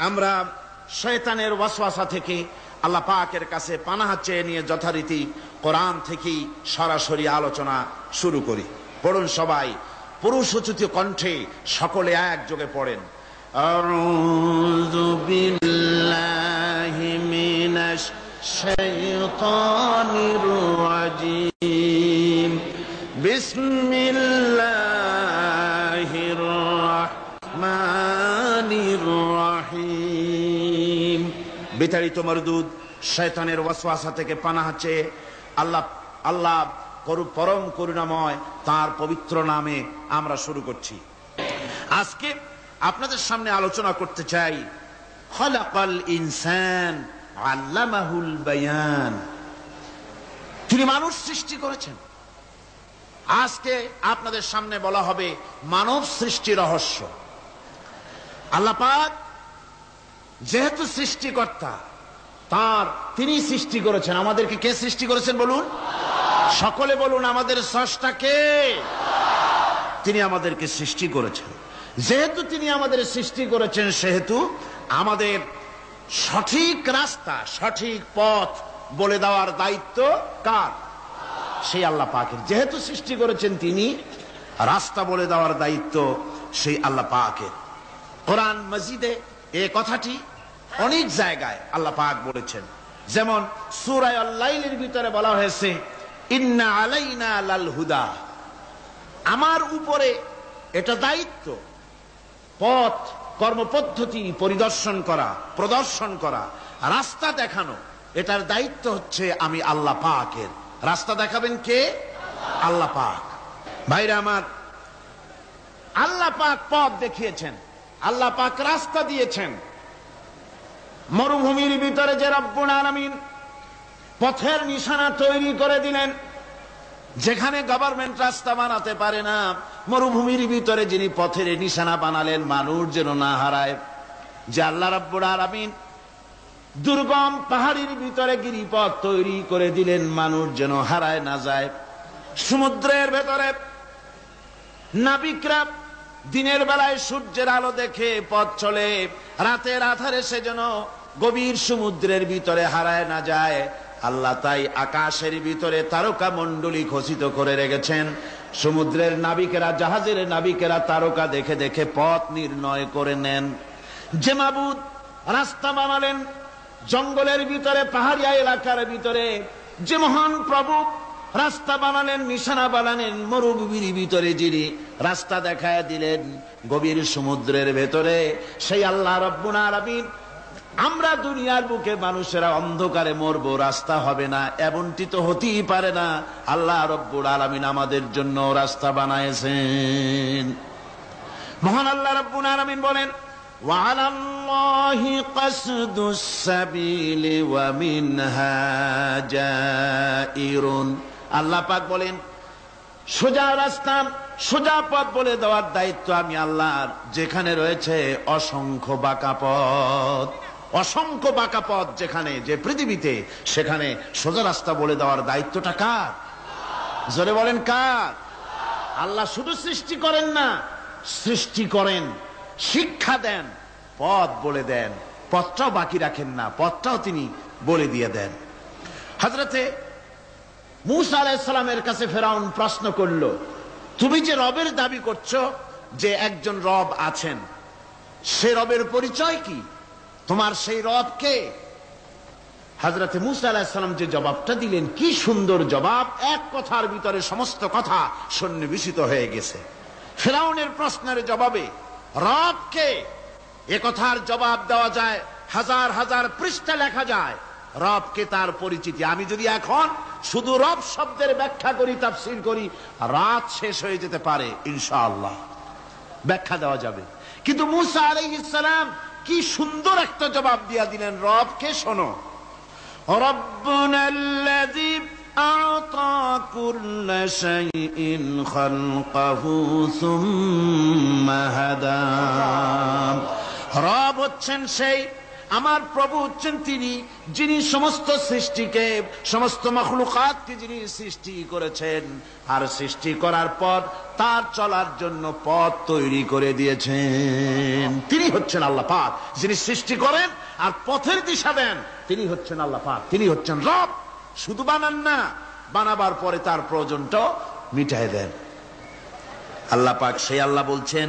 আমরা শয়তানের ওয়াসওয়াসা থেকে আল্লাহ পাকের কাছে পানাহ চেয়ে নিয়ে যথারীতি কোরআন থেকেই সরাসরি আলোচনা শুরু করি। পড়ুন সবাই পুরুষোচিত কণ্ঠে, সকলে একযোগে পড়েন। আউযু বিল্লাহি মিনাশ শাইতানির রাজীম। বিসমিল্লাহির রাহমানির রাহিম। বিতাড়িত মরদুদ শয়তানের ওয়াসওয়াসা থেকে পানাহ চেয়ে আল্লাহ পরম করুণাময় তার পবিত্র নামে আমরা শুরু করছি। আজকে আপনাদের সামনে আলোচনা করতে চাই খালাকাল ইনসান আল্লামাহুল বায়ান। তিনি মানুষ সৃষ্টি করেছেন। আজকে আপনাদের সামনে বলা হবে মানব সৃষ্টি রহস্য। আল্লাহ পাক যেহেতু সৃষ্টিকর্তা, তিনি সৃষ্টি করেছেন। আমাদেরকে কে সৃষ্টি করেছেন বলুন? সকলে বলুন, আমাদের স্রষ্টা কে? তিনি আমাদেরকে সৃষ্টি করেছেন। যেহেতু তিনি আমাদের সৃষ্টি করেছেন, সেহেতু আমাদের সঠিক রাস্তা, সঠিক পথ বলে দেওয়ার দায়িত্ব কার? সেই আল্লাহ পাকের। যেহেতু সৃষ্টি করেছেন তিনি, রাস্তা বলে দেওয়ার দায়িত্ব সেই আল্লাহ পাকের। কোরআন মাজিদে এই কথাটি অনেক জায়গায় আল্লাহ পাক বলেছেন। যেমন সূরা আল-লাইলের ভিতরে বলা হয়েছে ইন্না আলাইনা লাল হুদা। আমার উপরে এটা দায়িত্ব, পথ কর্মপদ্ধতি পরিদর্শন করা, প্রদর্শন করা, রাস্তা দেখানো, এটার দায়িত্ব হচ্ছে আমি আল্লাহ পাকের। রাস্তা দেখাবেন কে? আল্লাহ পাক। ভাইরা আমার, আল্লাহ পাক পথ দেখিয়েছেন, আল্লাহ পাক রাস্তা দিয়েছেন। মরুভূমির ভিতরে যে রব্বুল আলামিন পথের নিশানা তৈরি করে দিলেন, যেখানে গভর্নমেন্ট রাস্তা বানাতে পারে না, মরুভূমির ভিতরে যিনি পথের নিশানা বানালেন মানুষ যেন না হারায়, যে আল্লাহ রাব্বুল আলামিন দুর্গম পাহাড়ির ভিতরে গিরিপথ তৈরি করে দিলেন মানুষ যেন হারায় না যায়। সমুদ্রের ভেতরে নাবিকরা দিনের বেলায় সূর্যের আলো দেখে পথ চলে, রাতের আধারে সে যেন গভীর সমুদ্রের ভিতরে হারায় না যায়। আল্লাহ তাই আকাশের ভিতরে তারকা মণ্ডলী খচিত করে রেখেছেন। সমুদ্রের নাবিকেরা, জাহাজের নাবিকেরা তারকা দেখে দেখে পথ নির্ণয় করে নেন। যে মাবুদ রাস্তা বানালেন জঙ্গলের ভিতরে, পাহাড়িয়া এলাকার ভিতরে, যে মহান প্রভু রাস্তা বানালেন, নিশানা বানালেন মরুভূমির ভিতরে, যিনি রাস্তা দেখায় দিলেন গভীর সমুদ্রের ভেতরে, সেই আল্লাহ রাব্বুল আলামিন। আমরা দুনিয়ার বুকে মানুষেরা অন্ধকারে মরবো, রাস্তা হবে না, এমনটি তো হতেই পারে না। আল্লাহ রাব্বুল আলামিন আমাদের জন্য রাস্তা বানাইছেন। মহান আল্লাহ রাব্বুল আলামিন বলেন ওয়ালাল্লাহি কাসদুস সাবিলি ওয়া মিনহা জাইরুন। আল্লাহ পাক বলেন সোজা রাস্তা, সোজা পথ বলে দেওয়ার দায়িত্ব আমি আল্লাহর। যেখানে রয়েছে অসংখ্য বাঁকা পথ, অসংখ্য বাঁকা পথ যেখানে, যে পৃথিবীতে, সেখানে সোজা রাস্তা বলে দেওয়ার দায়িত্বটা কার? জোরে বলেন কার? আল্লাহ শুধু সৃষ্টি করেন না, সৃষ্টি করেন, শিক্ষা দেন, পথ বলে দেন, পথটাও বাকি রাখেন না, পথটাও তিনি বলে দিয়ে দেন। হযরতে মূসা আলাইহিস সালামের কাছে ফেরাউন প্রশ্ন করল, তুমি যে রবের দাবি করছো, যে একজন রব আছেন, সে রবের পরিচয় কি? তোমার সেই রব কে? হযরতে মূসা আলাইহিস সালাম যে জবাবটা দিলেন, কি সুন্দর জবাব! এক কথার ভিতরে সমস্ত কথা সন্নিবেশিত হয়ে গেছে। ফেরাউনের প্রশ্নের জবাবে রব কে, এ কথার জবাব দেওয়া যায়, হাজার হাজার পৃষ্ঠা লেখা যায়। রব কে, তার পরিচিতি। আমি যদি এখন শুধু রব শব্দের ব্যাখ্যা করি, তাফসীর করি, রাত শেষ হয়ে যেতে পারে, ইনশাআল্লাহ ব্যাখ্যা দেওয়া যাবে। কিন্তু মূসা আলাইহিস সালাম কি সুন্দর একটা জবাব দিয়া দিলেন। রব কে শোনো, রব্বুনাল্লাযী আ'তা কুল্লা শাইইন খালকাহু সুম্মা হাদা। রব হচ্ছেন সেই আমার প্রভু হচ্ছেন তিনি, যিনি সমস্ত সৃষ্টিকে, সমস্ত মাখলুকাতকে যিনি সৃষ্টি করেছেন, আর সৃষ্টি করার পর তার চলার জন্য পথ তৈরি করে দিয়েছেন। তিনি হচ্ছেন আল্লাহ পাক, যিনি সৃষ্টি করেন আর পথের দিশা দেন। তিনি হচ্ছেন আল্লাহ পাক, তিনি হচ্ছেন রব। শুধু বানান না, বানাবার পরে তার প্রয়োজনটাও মিটায় দেন। আল্লাহ পাক সেই আল্লাহ বলছেন,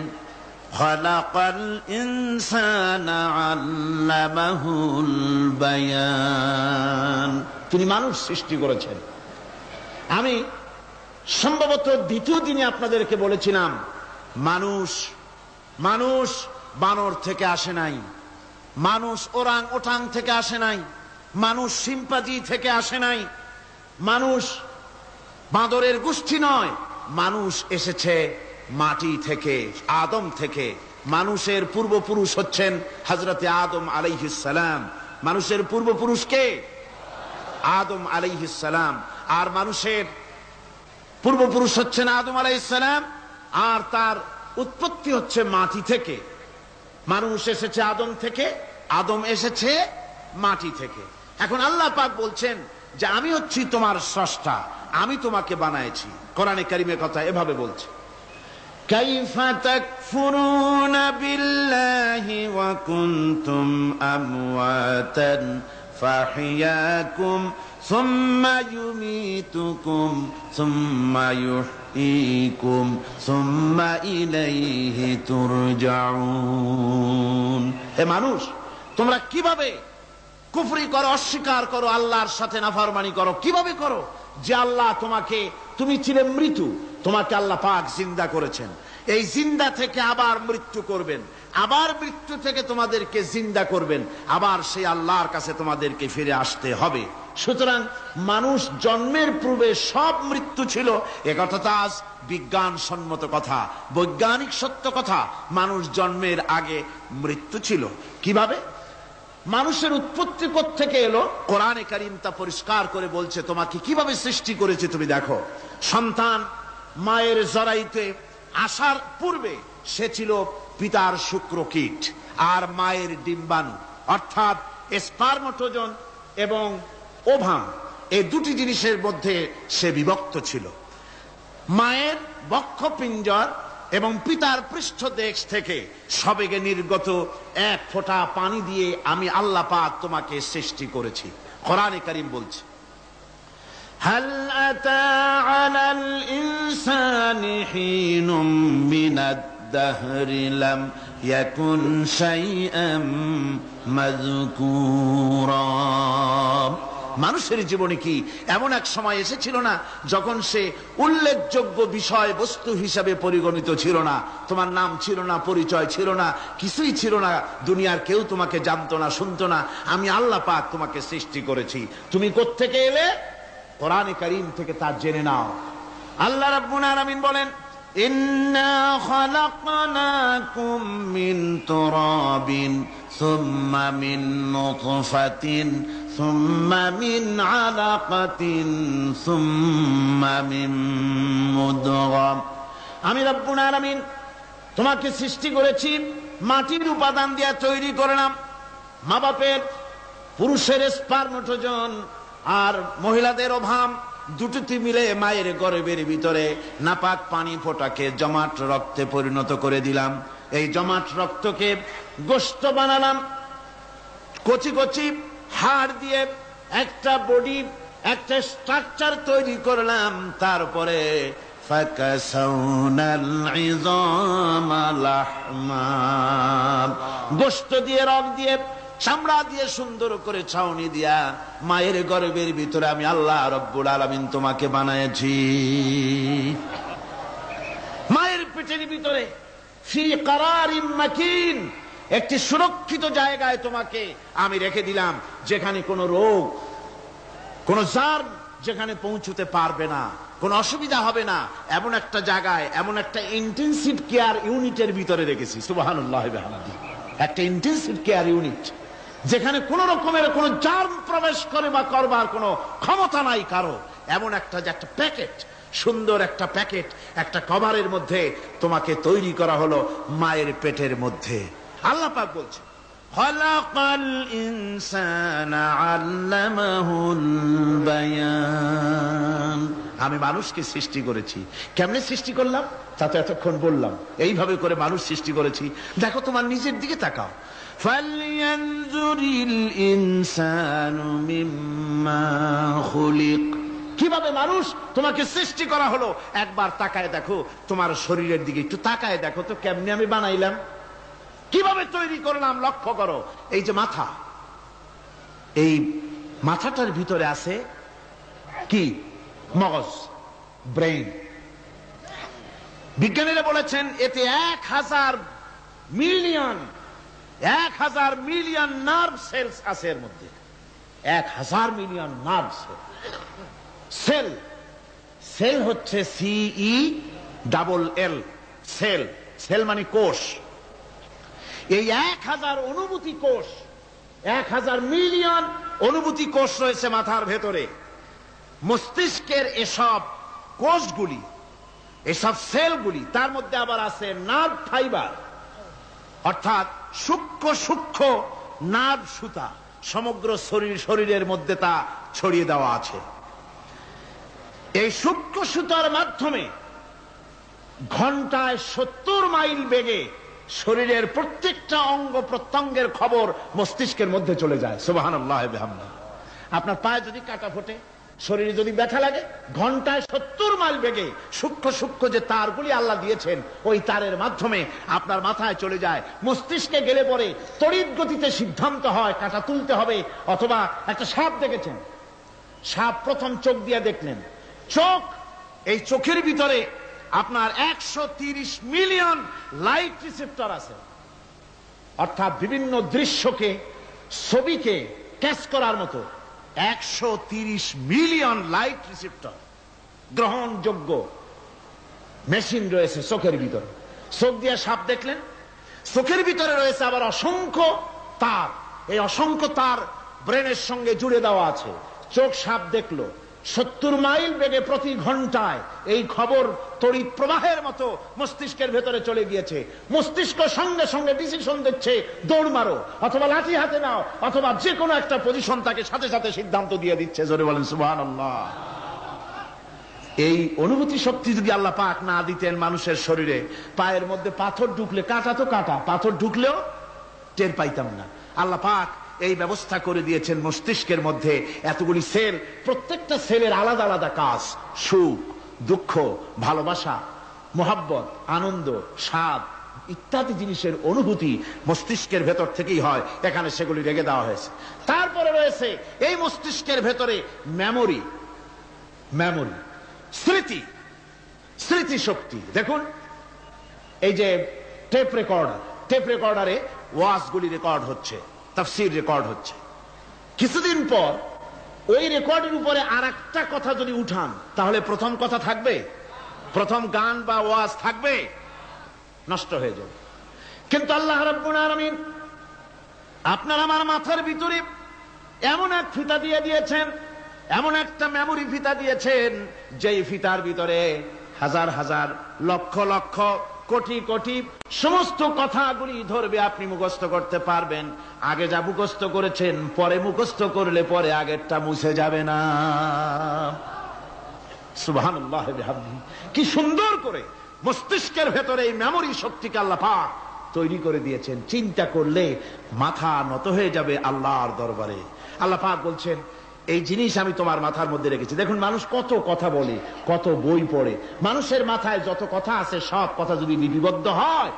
খালাকাল ইনসানা আল্লামাহুল বায়ান। তিনি মানুষ সৃষ্টি করেছেন। আমি সম্ভবত দ্বিতীয় দিনে আপনাদেরকে বলেছিলাম, মানুষ বানর থেকে আসে নাই, মানুষ ওরাং ওটাং থেকে আসে নাই, মানুষ শিম্পাজি থেকে আসে নাই, মানুষ বাঁদরের গোষ্ঠী নয়, মানুষ এসেছে মাটি থেকে, আদম থেকে। মানুষের পূর্বপুরুষ হচ্ছেন হযরতে আদম আলাইহিস সালাম। মানুষের পূর্বপুরুষ কে? আদম আলাইহিস সালাম। আর মানুষের পূর্বপুরুষ হচ্ছেন আদম আলাইহিস সালাম, আর তার উৎপত্তি হচ্ছে মাটি থেকে। মানুষ এসেছে আদম থেকে, আদম এসেছে মাটি থেকে। এখন আল্লাহ পাক বলছেন যে আমি হচ্ছি তোমার স্রষ্টা, আমি তোমাকে বানাইছি। কোরআনে কারীমে কথা এভাবে বলছে, কাইফা তাকফুরুনা বিল্লাহি ওয়া কুনতুম আমওয়াতান ফাহিয়াকুম সুম্মা ইউমীতুকুম সুম্মা ইউহয়ীকুম সুম্মা ইলাইহি তুরজাউন। হে মানুষ, তোমরা কিভাবে কুফরি করো, অস্বীকার করো, আল্লাহর সাথে নাফরমানি করো? কিভাবে করো? যে আল্লাহ তোমাকে, তুমি ছিলে মৃত্যু, তোমাকে আল্লাহ পাক জিন্দা করেছেন। এই জিন্দা থেকে আবার মৃত্যু করবেন, আবার মৃত্যু থেকে তোমাদেরকে জিন্দা করবেন, আবার সেই আল্লাহর কাছে তোমাদেরকে ফিরে আসতে হবে। সুতরাং মানুষ জন্মের পূর্বে সব মৃত্যু ছিল, একথা তো আজ বিজ্ঞান সম্মত কথা, বৈজ্ঞানিক সত্য কথা। মানুষ জন্মের আগে মৃত্যু ছিল। কিভাবে? মানুষের উৎপত্তি কোত্থেকে এলো? কোরআনে কারীম তা পরিষ্কার করে বলছে, তোমাকে কিভাবে সৃষ্টি করেছে তুমি দেখো। সন্তান মায়ের জরায়ুতে আসার পূর্বে সে ছিল পিতার শুক্রকীট আর মায়ের ডিম্বাণু, অর্থাৎ স্পার্মটোজন এবং ওভাম, এই দুটি জিনিসের মধ্যে সে বিভক্ত ছিল। মায়ের বক্ষপিঞ্জর এবং পিতার পৃষ্ঠদেশ থেকে সবেগে নির্গত এক ফোঁটা পানি দিয়ে আমি আল্লাহ পাক তোমাকে সৃষ্টি করেছি। কোরআনে কারীম বলছে, হাল আতা আলাল ইনসানি হিনুম মিনাদ দাহরি লাম ইয়াকুন শাইআম মাযকুরা। মানুষের জীবনে কি এমন এক সময় এসেছিল না যখন সে উল্লেখযোগ্য বিষয় বস্তু হিসাবে পরিগণিত ছিল না? তোমার নাম ছিল না, পরিচয় ছিল না, কিছুই ছিল না, দুনিয়ার কেউ তোমাকে জানতো না, শুনতো না। আমি আল্লাহ পাক তোমাকে সৃষ্টি করেছি। তুমি কোত্থেকে এলে? কোরআনে কারীম থেকে তা জেনে নাও। আল্লাহ রাব্বুল আলামিন বলেন, ইন্না খালাকনাকুম মিন তুরাবিন সুম্মা মিন নুতফাতিন সুম্মা মিন আলাকাতিন সুম্মা মিন মুদগা। আমি রব্বুল আলামিন তোমাকে সৃষ্টি করেছি, মাটির উপাদান দিয়ে তৈরি করলাম। মা বাপের, পুরুষের স্পার্মটোজন আর মহিলাদের ওভাম দুটোতে মিলে মায়ের গর্ভের ভিতরে নাপাক পানি ফোঁটাকে জমাট রক্তে পরিণত করে দিলাম। এই জমাট রক্তকে গোশত বানালাম, কচি কচি হাড় দিয়ে একটা বডি, একটা স্ট্রাকচার তৈরি করলাম। তারপরে ফাকাসাউনাল ইযামা লাহমা, গোশত দিয়ে, রক দিয়ে, চামড়া দিয়ে সুন্দর করে ছাউনি দিয়া মায়ের গর্ভের ভিতরে আমি আল্লাহ রব্বুল আলামিন তোমাকে বানাইছি। মায়ের পেটের ভিতরে ফি কারারিম মাকিন, একটি সুরক্ষিত জায়গায় তোমাকে আমি রেখে দিলাম, যেখানে কোনো রোগ, কোনো জার্ম যেখানে পৌঁছতে পারবে না, কোনো অসুবিধা হবে না। এমন একটা জায়গায়, এমন একটা ইন্টেনসিভ কেয়ার ইউনিটের ভিতরে রেখেছি। সুবহানাল্লাহ ওয়া বিহামদিহি। একটা ইন্টেনসিভ কেয়ার ইউনিট, যেখানে কোন রকমের কোন জার্ম প্রবেশ করে বা করবার কোনো ক্ষমতা নাই কারো। এমন একটা যে একটা প্যাকেট, সুন্দর একটা প্যাকেট, একটা কভারের মধ্যে তোমাকে তৈরি করা হলো মায়ের পেটের মধ্যে। আল্লাহ পাক বলছে, খালাকাল ইনসানা আল্লামাহুল বায়ান। আমি মানুষকে সৃষ্টি করেছি। কেমনে সৃষ্টি করলাম তা তো এতক্ষণ বললাম। এইভাবে করে মানুষ সৃষ্টি করেছি। দেখো তোমার নিজের দিকে তাকাও। ফালয়ানজুরিল ইনসানু মিম্মা খুলিক। কিভাবে মানুষ তোমাকে সৃষ্টি করা হলো একবার তাকায় দেখো, তোমার শরীরের দিকে একটু তাকায় দেখো তো কেমনে আমি বানাইলাম, কিভাবে তৈরি করলাম লক্ষ্য করো। এই যে মাথা, এই মাথাটার ভিতরে আছে কি? মগজ, ব্রেইন। বিজ্ঞানীরা বলেছেন এতে 1000 মিলিয়ন নার্ভ সেলস আছে এর মধ্যে। 1000 মিলিয়ন নার্ভ সেল। সেল হচ্ছে CELL, সেল। সেল মানে কোষ। এই 1000 অনুভূতি কোষ, 1000 মিলিয়ন অনুভূতি কোষ রয়েছে মাথার ভেতরে। মস্তিষ্কের এসব কোষগুলি, এসব সেলগুলি, তার মধ্যে আবার আছে নার্ভ ফাইবার, অর্থাৎ সূক্ষ্ম সূক্ষ্ম নার্ভ সুতা সমগ্র শরীরের মধ্যে তা ছড়িয়ে দেওয়া আছে। এই সূক্ষ্ম সুতার মাধ্যমে ঘন্টায় 70 মাইল বেগে শরীরের প্রত্যেকটা অঙ্গ প্রত্যঙ্গের খবর মস্তিষ্কের মধ্যে চলে যায়। সুবহানাল্লাহ বিহামদিহি। আপনার পায়ে যদি কাটা ফোটে, শরীরে যদি ব্যথা লাগে, ঘন্টায় 70 মাইল বেগে সূক্ষ্ম সূক্ষ্ম যে তারগুলি আল্লাহ দিয়েছেন, ওই তারের মাধ্যমে আপনার মাথায় চলে যায়। মস্তিষ্কে গেলে পরে তড়িৎ গতিতে সিদ্ধান্ত হয় কাটা তুলতে হবে। অথবা একটা সাপ দেখেছেন, সাপ প্রথম চোখ দিয়ে দেখলেন, চোখ, এই চোখের ভিতরে আপনার 130 মিলিয়ন লাইট রিসেপ্টর আছে, অর্থাৎ বিভিন্ন দৃশ্যকে, ছবিকে ক্যাচ করার মতো 130 মিলিয়ন লাইট রিসেপ্টর গ্রহণযোগ্য মেশিন রয়েছে চোখের ভিতরে। চোখ দিয়ে সাপ দেখলেন, চোখের ভিতরে রয়েছে আবার অসংখ্য তার। এই অসংখ্য তার ব্রেনের সঙ্গে জুড়ে দেওয়া আছে। চোখ সাপ দেখলো, 70 মাইল বেগে প্রতি ঘন্টায় এই খবর তড়িৎ প্রবাহের মতো মস্তিষ্কের ভেতরে চলে গিয়েছে। মস্তিষ্ক সঙ্গে সঙ্গে ডিসিশন দিচ্ছে, দৌড় মারো, অথবা লাঠি হাতে নাও, অথবা যে কোনো একটা পজিশন তাকে সাথে সাথে সিদ্ধান্ত দিয়ে দিচ্ছে। জোরে বলেন সুবহানাল্লাহ। এই অনুভূতি শক্তি যদি আল্লাহ পাক না দিতেন মানুষের শরীরে, পায়ের মধ্যে পাথর ঢুকলে, কাটা তো কাটা, পাথর ঢুকলেও টের পাইতাম না। আল্লাহ পাক এই ব্যবস্থা করে দিয়েছেন মস্তিষ্কের মধ্যে এতগুলি সেল, প্রত্যেকটা সেলের আলাদা আলাদা কাজ। সুখ, দুঃখ, ভালোবাসা, মোহাব্বত, আনন্দ, স্বাদ ইত্যাদি জিনিসের অনুভূতি মস্তিষ্কের ভেতর থেকেই হয়। এখানে সেগুলি রেখে দেওয়া হয়েছে। তারপরে রয়েছে এই মস্তিষ্কের ভেতরে মেমোরি, স্মৃতি, স্মৃতি শক্তি। দেখুন এই যে টেপ রেকর্ডারে ওয়াজগুলি রেকর্ড হচ্ছে, তাফসীর রেকর্ড হচ্ছে। কিছুদিন পর ওই রেকর্ডের উপরে আরেকটা কথা যদি উঠান, তাহলে প্রথম কথা থাকবে? প্রথম গান বা ওয়াজ থাকবে? নষ্ট হয়ে যাবে। কিন্তু আল্লাহ রাব্বুল আলামিন আপনার আমার মাথার ভিতরে এমন এক ফিতা দিয়ে দিয়েছেন, এমন একটা মেমোরি ফিতা দিয়েছেন, যেই ফিতার ভিতরে হাজার হাজার, লক্ষ লক্ষ, কোটি কোটি সমস্ত কথাগুলি ধরবে, আপনি মুখস্থ করতে পারবেন। আগে যা মুখস্থ করেছেন পরে মুখস্থ করলে পরে আগেরটা মুছে যাবে না। সুবহানাল্লাহ বিহামদিহি। কি সুন্দর করে মস্তিষ্কের ভেতরে এই মেমোরি শক্তিকে আল্লাহ পাক তৈরি করে দিয়েছেন। চিন্তা করলে মাথা নত হয়ে যাবে আল্লাহর দরবারে। আল্লাহ পাক বলছেন এই জিনিস আমি তোমার মাথার মধ্যে রেখেছি। দেখুন মানুষ কত কথা বলে, কত বই পড়ে, মানুষের মাথায় যত কথা আছে সব কথা যদি লিপিবদ্ধ হয়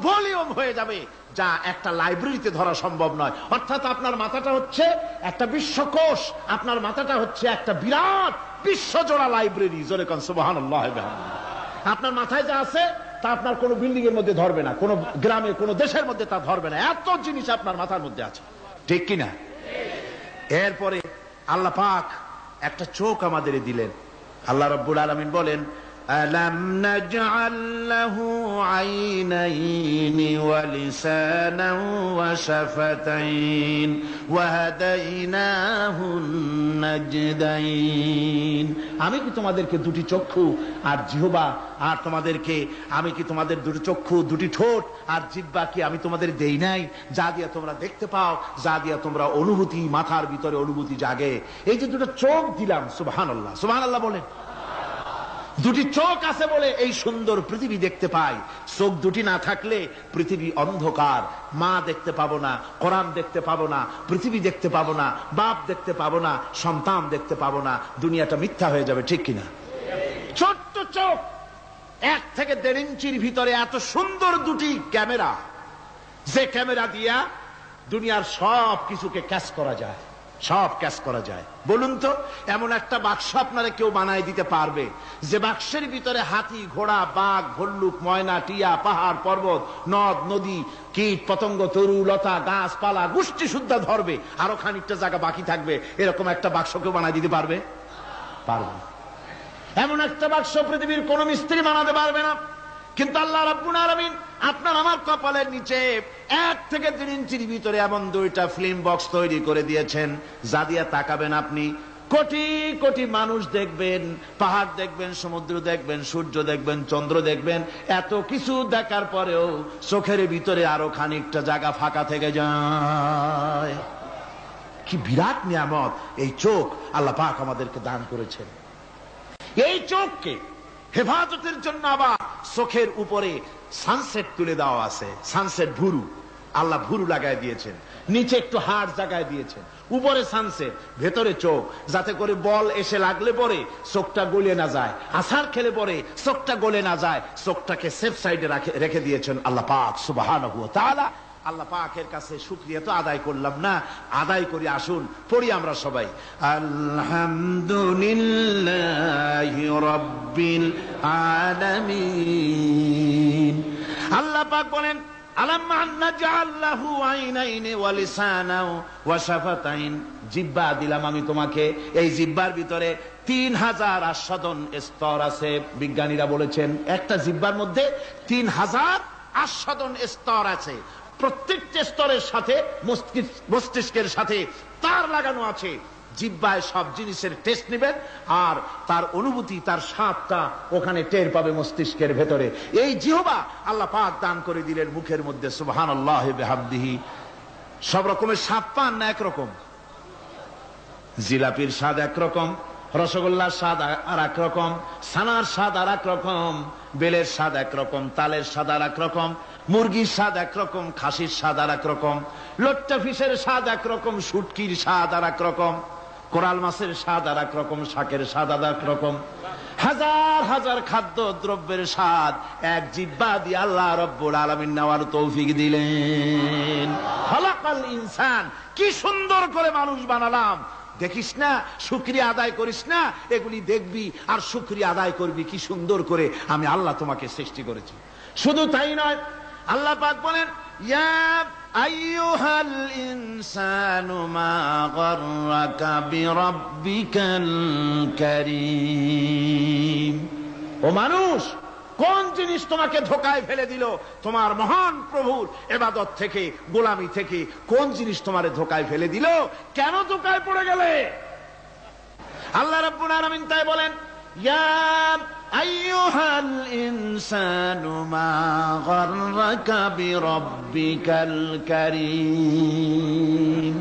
ভলিউম হয়ে যাবে, যা একটা লাইব্রেরিতে ধরা সম্ভব নয়। অর্থাৎ আপনার মাথাটা হচ্ছে একটা বিশ্বকোষ, আপনার মাথাটা হচ্ছে একটা বিরাট বিশ্বজোড়া লাইব্রেরি। জোরে কোন সুবহানাল্লাহ। আপনার মাথায় যা আছে তা আপনার কোনো বিল্ডিং এর মধ্যে ধরবে না, কোনো গ্রামে, কোনো দেশের মধ্যে তা ধরবে না। এত জিনিস আপনার মাথার মধ্যে আছে, ঠিক কিনা? এরপরে আল্লাহ পাক একটা চোখ আমাদের দিলেন। আল্লাহ রাব্বুল আলামিন বলেন ألم نجعل له عينين ولسانا وشفتين وهديناه النجدين। আমি কি তোমাদেরকে দুটি চক্ষু আর জিহ্বা আর তোমাদেরকে আমি কি তোমাদের দুটি চক্ষু দুটি ঠোঁট আর জিহ্বা কি আমি তোমাদের দেই নাই, যা দিয়া তোমরা দেখতে পাও, যা দিয়া তোমরা অনুভূতি মাথার ভিতরে অনুভূতি জাগে। এই যে দুটো চোখ দিলাম, সুবহানাল্লাহ সুবহানাল্লাহ বলেন। দুটি চোখ আছে বলে এই সুন্দর পৃথিবী দেখতে পাই। চোখ দুটি না থাকলে পৃথিবী অন্ধকার, মা দেখতে পাবো না, কোরআন দেখতে পাবো না, পৃথিবী দেখতে পাবো না, বাপ দেখতে পাবো না, সন্তান দেখতে পাবো না, দুনিয়াটা মিথ্যা হয়ে যাবে, ঠিক কিনা? ছোট্ট চোখ, 1 থেকে 1.5 ইঞ্চির ভিতরে এত সুন্দর দুটি ক্যামেরা, যে ক্যামেরা দিয়া দুনিয়ার সব কিছুকে ক্যাচ করা যায়, সব ক্যাচ করা যায়। বলুন তো, এমন একটা বাক্স আপনারা কেউ বানায় দিতে পারবে যে বাক্সের ভিতরে হাতি, ঘোড়া, বাঘ, ভল্লুক, ময়না, টিয়া, পাহাড়, পর্বত, নদ, নদী, কীট, পতঙ্গ, তরু, লতা, গাছপালা, গোষ্ঠী শুদ্ধা ধরবে, আরো খানিকটা জায়গা বাকি থাকবে, এরকম একটা বাক্স কেউ বানায় দিতে পারবে? পারবে। এমন একটা বাক্স পৃথিবীর কোন মিস্ত্রি বানাতে পারবে না। কিন্তু আল্লাহ রাব্বুল আলামিন আপনার আমার কপালের নিচে 1 থেকে 1.5 ইঞ্চির ভিতরে এমন 2টা ফিল্ম বক্স তৈরি করে দিয়েছেন, যা দিয়ে তাকাবেন আপনি কোটি কোটি মানুষ দেখবেন, পাহাড় দেখবেন, সমুদ্র দেখবেন, সূর্য দেখবেন, চন্দ্র দেখবেন। এত কিছু দেখার পরেও চোখের ভিতরে আরো খানিকটা জায়গা ফাঁকা থেকে যায়। কি বিরাট নিয়ামত এই চোখ আল্লাহ পাক আমাদেরকে দান করেছেন। এই চোখকে হেফাজতের জন্য আবার চোখের উপরে সানসেট তুলে দেওয়া আছে। সানসেট ভুরু, আল্লাহ ভুরু লাগায় দিয়েছেন, নিচে একটু হাড় জায়গায় দিয়েছেন, উপরে সানসেট, ভেতরে চোখ, যাতে করে বল এসে লাগলে পরে চোখটা গলে না যায়, আছাড় খেলে পরে চোখটা গলে না যায়, চোখটাকে সেফ সাইডে রেখে দিয়েছেন আল্লাহ পাক সুবহানাহু ওয়া তাআলা। আল্লাহ পাকের কাছে শুকরিয়া তো আদায় করলাম না, আদায় করি। আসুন পড়ি আমরা সবাই, আলহামদুলিল্লাহি রাব্বিল আলামিন। আল্লাহ পাক বলেন, আলাম নাজআল লাহু আইনাইনি ওয়া লিসানাও ওয়া শাফাতাইন। জিহ্বা দিলাম আমি তোমাকে, এই জিহ্বার ভিতরে 3000 আস্বাদন স্তর আছে। বিজ্ঞানীরা বলেছেন একটা জিহ্বার মধ্যে 3000 আস্বাদন স্তর আছে। প্রত্যেকটা স্তরের সাথে মস্তিষ্কের সাথে তার লাগানো আছে। জিহ্বায় সব জিনিসের টেস্ট নেবেন আর তার অনুভূতি, তার স্বাদটা ওখানে টের পাবে মস্তিষ্কের ভেতরে। এই জিহ্বা আল্লাহ পাক দান করে দিলেন মুখের মধ্যে, সুবহানাল্লাহ বিহামদিহি। সব রকমের স্বাদ পান না একরকম? জিলাপির স্বাদ একরকম, রসগোল্লার স্বাদ আর এক রকম, ছানার স্বাদ আর এক রকম, বেলের স্বাদ একরকম, তালের স্বাদ আর এক রকম, মুরগির স্বাদ একরকম, খাসির স্বাদ আর এক রকম, লট্টা ফিশের স্বাদ একরকম, শুটকির স্বাদ আর এক রকম, কোরাল মাছের স্বাদ আর এক রকম, শাকের স্বাদ আর এক রকম। হাজার হাজার খাদ্য দ্রব্যের স্বাদ এক জিহ্বা দিয়ে আল্লাহ রব্বুল আলামিন নেওয়ার তৌফিক দিলেন। খালাকাল ইনসান, কি সুন্দর করে মানুষ বানালাম। দেখিস না, শুকরিয়া আদায় করিস না, এগুলি দেখবি আর শুকরিয়া আদায় করবি কি সুন্দর করে আমি আল্লাহ তোমাকে সৃষ্টি করেছি। শুধু তাই নয়, আল্লাহ পাক বলেন, ইয়া আইয়ুহাল ইনসানু মা গাররাকা বিরাব্বিকাল কারীম। ও মানুষ, কোন জিনিস তোমাকে ধোঁকায় ফেলে দিল তোমার মহান প্রভুর ইবাদত থেকে, গোলামি থেকে? কোন জিনিস তোমারে ধোঁকায় ফেলে দিল? কেন ধোঁকায় পড়ে গেলে? আল্লাহ রাব্বুল আলামিন তাই বলেন, ইয়া আইয়ুহাল ইনসানু মা গাররাকা বিরাব্বিকাল কারীম।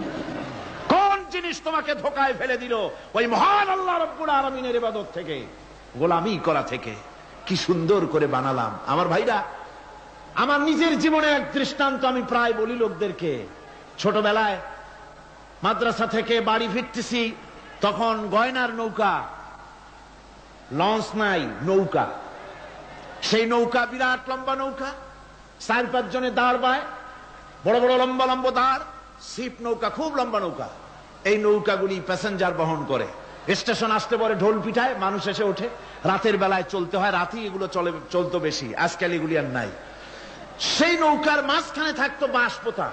কোন জিনিস তোমাকে ধোঁকায় ফেলে দিল ওই মহান আল্লাহ রাব্বুল আলামিনের ইবাদত থেকে, গোলামি করা থেকে? কি সুন্দর করে বানালাম। আমার ভাইরা, আমার নিজের জীবনে এক দৃষ্টান্ত আমি প্রায় বলি লোকদেরকে। ছোটবেলায় মাদ্রাসা থেকে বাড়ি ফিরতেছি, তখন গয়নার নৌকা, লঞ্চ নাই, নৌকা। সেই নৌকা বিরাট লম্বা নৌকা, 4-5 জনে দাঁড় বায়, বড় বড় লম্বা লম্বা দাঁড়, শিপ নৌকা, খুব লম্বা নৌকা। এই নৌকাগুলি প্যাসেঞ্জার বহন করে। স্টেশন আসতে পরে ঢোল পিঠায়, মানুষ এসে ওঠে। রাতের বেলায় চলতে হয়, রাতেই এগুলো চলতো বেশি, আজকাল এগুলি আর নাই। সেই নৌকার মাঝখানে থাকতো বাঁশ পোতা,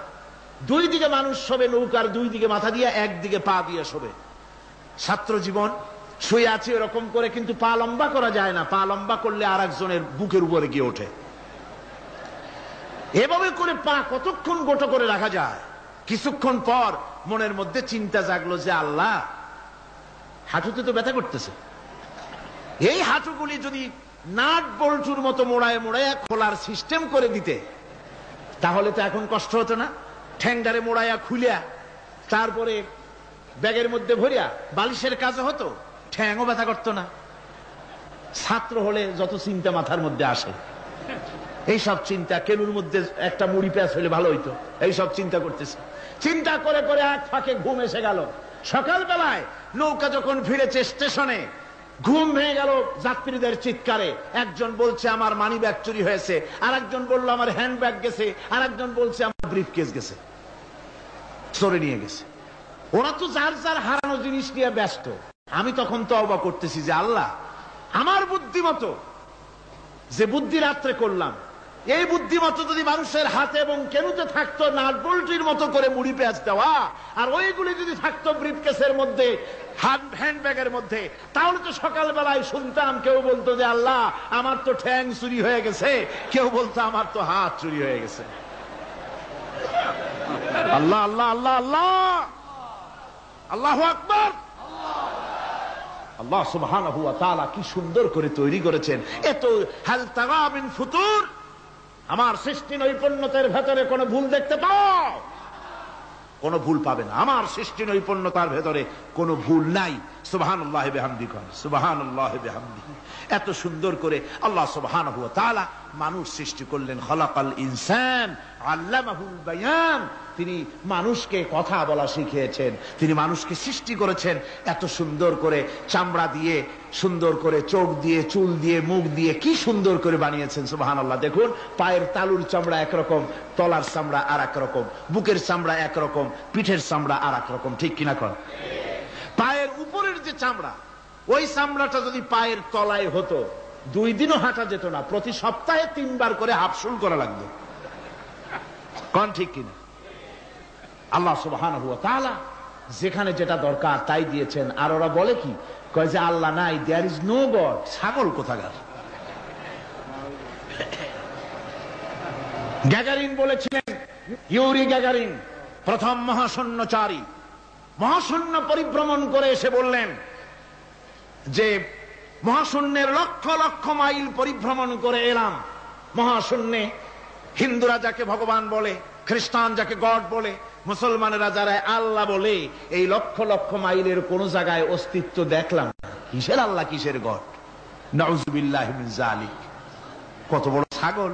2 দিকে মানুষ শোবে, নৌকার 2 দিকে মাথা দিয়ে, 1 দিকে পা দিয়ে শোবে। ছাত্র জীবন, শুয়ে আছি এরকম করে, কিন্তু পা লম্বা করা যায় না। পা লম্বা করলে আর একজনের বুকের উপরে গিয়ে ওঠে। এভাবে করে পা কতক্ষণ গোটো করে রাখা যায়? কিছুক্ষণ পর মনের মধ্যে চিন্তা জাগলো যে আল্লাহ, হাঁটুতে তো ব্যথা করতেছে, এই হাঁটুগুলি যদি নাট বল্টুর মতো মোড়ায় মোড়ায় খোলার সিস্টেম করে দিতে, তাহলে তো এখন কষ্ট হতো না। ঠ্যাংডারে মোড়াইয়া খুলিয়া তারপরে ব্যাগের মধ্যে ভরিয়া বালিশের কাজ হতো, ঠ্যাংও ব্যথা করতো না। ছাত্র হলে যত চিন্তা মাথার মধ্যে আসে, এইসব চিন্তা, কেনুর মধ্যে একটা মুড়ি পেঁয়াজ হলে ভালো হইতো, এইসব চিন্তা করতেছে। চিন্তা করে করে এক ফাঁকে ঘুম এসে গেল। সকালবেলায় নৌকা যখন ফিরেছে স্টেশনে, ঘুম ভেঙে গেল যাত্রীদের চিৎকারে। একজন বলছে আমার মানি ব্যাগ চুরি হয়েছে, আর একজন বললো আমার হ্যান্ড ব্যাগ গেছে, আর একজন বলছে আমার ব্রিফ কেস গেছে, চোরে নিয়ে গেছে। ওরা তো যার যার হারানো জিনিস নিয়ে ব্যস্ত। আমি তখন তওবা করতেছি যে আল্লাহ, আমার বুদ্ধিমতো যে বুদ্ধি রাত্রে করলাম, এই বুদ্ধিমতো যদি মানুষের হাতে এবং কেনুতে থাকতো নাট বল্টির মতো করে মুড়ি পেঁয়াজ দেওয়া, আর ওইগুলি যদি থাকতো ব্রিফকেসের মধ্যে, হ্যান্ড ব্যাগের মধ্যে, তাহলে তো সকালবেলায় শুনতাম কেউ বলতো যে আল্লাহ আমার তো ঠ্যাং চুরি হয়ে গেছে, কেউ বলতো আমার তো হাত চুরি হয়ে গেছে। আল্লাহ আল্লাহ আল্লাহ আল্লাহ, আল্লাহু আকবার। আল্লাহ সুবহানাহু ওয়া তাআলা কি সুন্দর করে তৈরি করেছেন। এত হাল তারা মিন ফুতুর, আমার সৃষ্টি নৈপুণ্যতার ভেতরে কোনো ভুল দেখতে পাও? কোনো ভুল পাবে না। আমার সৃষ্টি নৈপুণ্যতার ভেতরে কোনো ভুল নাই। সুবহানাল্লাহি বিহামদিহি, সুবহানাল্লাহি বিহামদিহি। এত সুন্দর করে আল্লাহ সুবহানাহু ওয়া তাআলা মানুষ সৃষ্টি করলেন। খালাকাল ইনসান আল্লামাহুল বায়ান। তিনি মানুষকে কথা বলা শিখিয়েছেন, তিনি মানুষকে সৃষ্টি করেছেন এত সুন্দর করে, চামড়া দিয়ে, সুন্দর করে চোখ দিয়ে, চুল দিয়ে, মুখ দিয়ে, কি সুন্দর করে বানিয়েছেন। সুবহানাল্লাহ। দেখুন, পায়ের তালুর চামড়া একরকম, তলার চামড়া আর এক রকম, বুকের চামড়া একরকম, পিঠের চামড়া আর এক রকম, ঠিক কিনা কন? পায়ের উপরের যে চামড়া, ওই চামড়াটা যদি পায়ের তলায় হতো, 2 দিনও হাঁটা যেত না। প্রতি সপ্তাহে 3 বার করে হাফসুল করা লাগতো, কোন ঠিক কিনা? আল্লাহ সুবহানাহু ওয়া তাআলা যেখানে যেটা দরকার তাই দিয়েছেন। আর ওরা বলে কি, কয় যে আল্লাহ নাই, দেয়ার ইজ নো গড। ছাগল কোথাকার। গ্যাগারিন বলেছিলেন, ইউরি গ্যাগারিন প্রথম মহাশূন্যচারী, মহাশূন্য পরিভ্রমণ করে এসে বললেন যে মহাশূন্যের লক্ষ লক্ষ মাইল পরিভ্রমণ করে এলাম। মহাশূন্যে হিন্দুরা যাকে ভগবান বলে, খ্রিস্টান যাকে গড বলে, মুসলমানেরা যারা আল্লাহ বলে, এই লক্ষ লক্ষ মাইলের কোন জায়গায় অস্তিত্ব দেখলাম না। কিসের আল্লাহ, কিসের গড? নাউযুবিল্লাহি মিন যালিক। কত বড় ছাগল!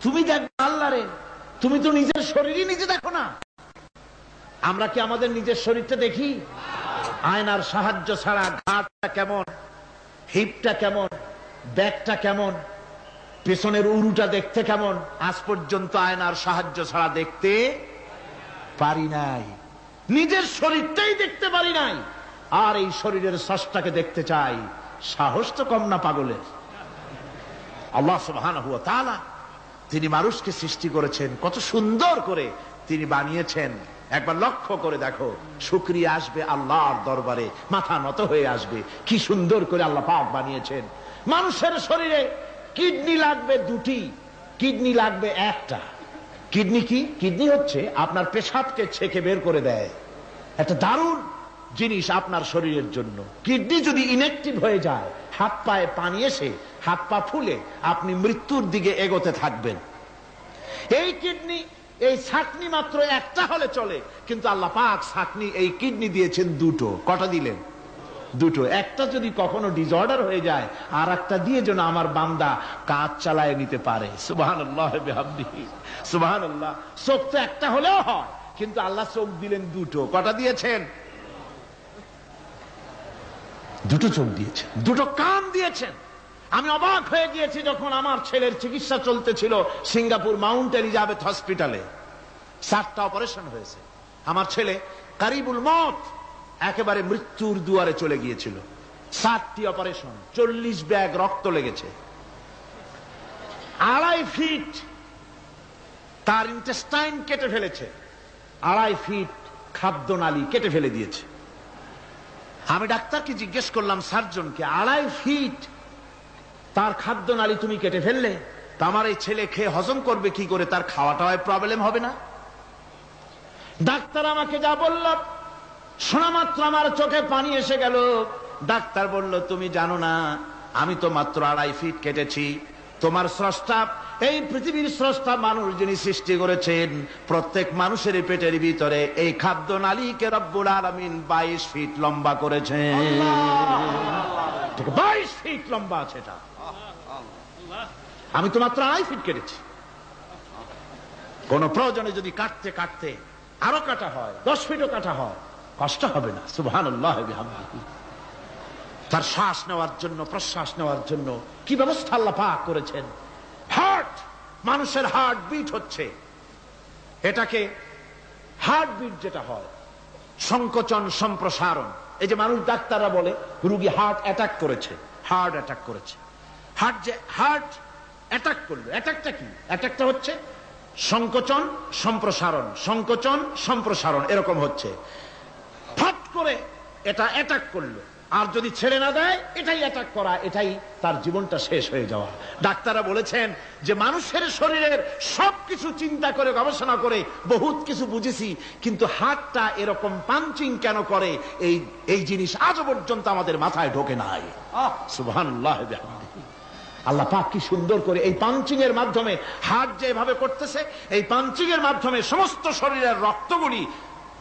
তুমি দেখো আল্লাহ রে, তুমি তো নিজের শরীরই নিজে দেখো না। আমরা কি আমাদের নিজের শরীরটা দেখি? আয়নার সাহায্য ছাড়া ঘাটটা কেমন, হিপটা কেমন, ব্যাকটা কেমন, পেছনের উরুটা দেখতে কেমন, আজ পর্যন্ত আয়নার সাহায্য ছাড়া দেখতে পারি নাই। নিজের শরীরটাই দেখতে পারি নাই, আর এই শরীরের স্রষ্টাকে দেখতে চাই। সাহস তো কম না পাগলের। আল্লাহ সুবহানাহু ওয়া তাআলা তিনি মানুষকে সৃষ্টি করেছেন, কত সুন্দর করে তিনি বানিয়েছেন। একবার লক্ষ্য করে দেখো, শুকরিয়া আসবে আল্লাহর দরবারে, মাথা নত হয়ে আসবে। কি সুন্দর করে আল্লাহ পাক বানিয়েছেন। মানুষের শরীরে কিডনি লাগবে 2টি, কিডনি লাগবে 1টা। কিডনি কি? কিডনি হচ্ছে আপনার পেশাবকে ছেঁকে বের করে দেয়, একটা দারুণ জিনিস আপনার শরীরের জন্য। কিডনি যদি ইনঅ্যাক্টিভ হয়ে যায়, হাত পায়ে পানি এসে হাত পা ফুলে আপনি মৃত্যুর দিকে এগোতে থাকবেন। এই কিডনি, এই ছাকনি মাত্র 1টা হলে চলে, কিন্তু আল্লাহ পাক ছাকনি, এই কিডনি দিয়েছেন 2টো। কটা দিলেন? 2টো। একটা যদি কখনো ডিসঅর্ডার হয়ে যায়, আর একটা দিয়ে যেন আমার বান্দা কাজ চালায় নিতে পারে। সুবহানাল্লাহ বিহামদিহি, সুবহানাল্লাহ। চোখ তো একটা হলেও হয়, কিন্তু আল্লাহ চোখ দিলেন 2টো। কটা দিয়েছেন? 2টো চোখ দিয়েছেন, 2টো কান দিয়েছেন। আমি অবাক হয়ে গিয়েছি যখন আমার ছেলের চিকিৎসা চলতেছিল সিঙ্গাপুর মাউন্ট এলিজাবেথ হসপিটালে। 7টা অপারেশন হয়েছে। আমার ছেলে কারিবুল মত, একেবারে মৃত্যুর দুয়ারে চলে গিয়েছিল। 7টি অপারেশন, 40 ব্যাগ রক্ত লেগেছে। 2.5 ফিট তার ইন্টেস্টাইন কেটে ফেলেছে, 2.5 ফিট খাদ্য নালী কেটে ফেলে দিয়েছে। আমি ডাক্তারকে জিজ্ঞেস করলাম, সার্জনকে, 2.5 ফিট তার খাদ্য নালী তুমি কেটে ফেললে, তা আমার এই ছেলে খেয়ে হজম করবে কি করে? তার খাওয়াটাও প্রবলেম হবে না? ডাক্তার আমাকে যা বলল, শোনা মাত্র আমার চোখে পানি এসে গেল। ডাক্তার বলল, তুমি জানো না, আমি তো মাত্র 2.5 ফিট কেটেছি। তোমার স্রষ্টা, এই পৃথিবীর স্রষ্টা মানুষ যিনি সৃষ্টি করেছেন, প্রত্যেক মানুষের পেটের ভিতরে এই খাদ্য নালীকে রব্বুল আলামিন 22 ফিট লম্বা করেছেন। 22 ফিট লম্বা আছে এটা। আমি তো মাত্র 2.5 ফিট কেটেছি। কোন প্রয়োজনে যদি কাটতে কাটতে আরো কাটা হয়, 10 ফিটও কাটা হয়, কষ্ট হবে না। সুবহানাল্লাহ বিহামদিহি। তার শ্বাস নেওয়ার জন্য, প্রশ্বাস নেওয়ার জন্য কি ব্যবস্থা আল্লাহ পাক করেছেন। হার্ট, মানুষের হার্ট বিট হচ্ছে, এটাকে হার্ট বিট যেটা হয়, সংকোচন সম্প্রসারণ। এই যে মানুষ, ডাক্তাররা বলে রোগী হার্ট অ্যাটাক করেছে, হার্ট অ্যাটাক করেছে। হার্ট অ্যাটাক করলো, অ্যাটাকটা কি? অ্যাটাকটা হচ্ছে সংকোচন সম্প্রসারণ, সংকোচন সম্প্রসারণ, এরকম হচ্ছে। ফট করে এটা অ্যাটাক করলো, আর যদি ছেড়ে না দেয়, এটাই অ্যাটাক করা, এটাই তার জীবনটা শেষ হয়ে যাওয়া। ডাক্তাররা বলেছেন যে মানুষের শরীরের সবকিছু চিন্তা করে, গবেষণা করে বহুত কিছু বুঝেছি, কিন্তু হার্টটা এরকম পাঞ্চিং কেন করে, এই জিনিস আজও পর্যন্ত আমাদের মাথায় ঢোকে নাই। সুবহানাল্লাহ বিহামদিহি। আল্লাহ পাক কি সুন্দর করে এই পাঞ্চিং এর মাধ্যমে, হার্ট যেভাবে করতেছে, এই পাঞ্চিং এর মাধ্যমে সমস্ত শরীরের রক্তগুলি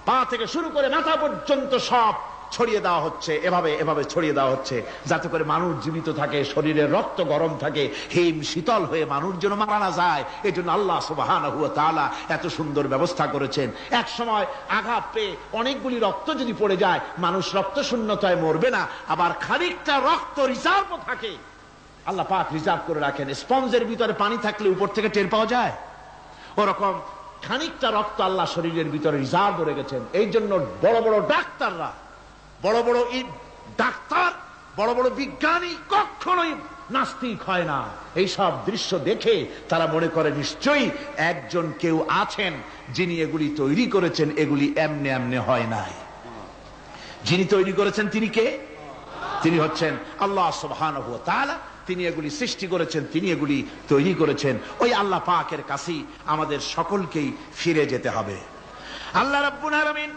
পা থেকে শুরু করে মাথা পর্যন্ত সব ছড়িয়ে দেওয়া হচ্ছে, এভাবে এভাবে ছড়িয়ে দেওয়া হচ্ছে, যাতে করে মানুষ জীবিত থাকে, শরীরের রক্ত গরম থাকে, হিম শীতল হয়ে মানুষ যেন মারা না যায়। এই জন্য আল্লাহ সুবহানাহু ওয়া তাআলা এত সুন্দর ব্যবস্থা করেছেন। এক সময় আঘাত পেয়ে অনেকগুলি রক্ত যদি পড়ে যায়, মানুষ রক্ত শূন্যতায় মরবে না, আবার খানিকটা রক্ত রিজার্ভ থাকে, আল্লাহ পাক রিজার্ভ করে রাখেন। স্পঞ্জের ভিতরে পানি থাকলে উপর থেকে টের পাওয়া যায়, ওরকম খানিকটা রক্ত আল্লাহ শরীরের ভিতরে রিজার্ভ করে গেছেন। এই জন্য বড় বড় ডাক্তাররা, বড় বড় ডাক্তার, বড় বড় বিজ্ঞানী কখনোই নাস্তিক হয় না। এই সব দৃশ্য দেখে তারা মনে করে নিশ্চয়ই একজন কেউ আছেন যিনি এগুলি তৈরি করেছেন, এগুলি এমনে এমনে হয় নাই। যিনি তৈরি করেছেন তিনি কে? তিনি হচ্ছেন আল্লাহ সুবহানাহু ওয়া তাআলা। তিনি এগুলি সৃষ্টি করেছেন, তিনি এগুলি তৈরি করেছেন। ওই আল্লাহ পাকের কাছেই আমাদের সকলকেই ফিরে যেতে হবে। আল্লাহ রাব্বুল আলামিন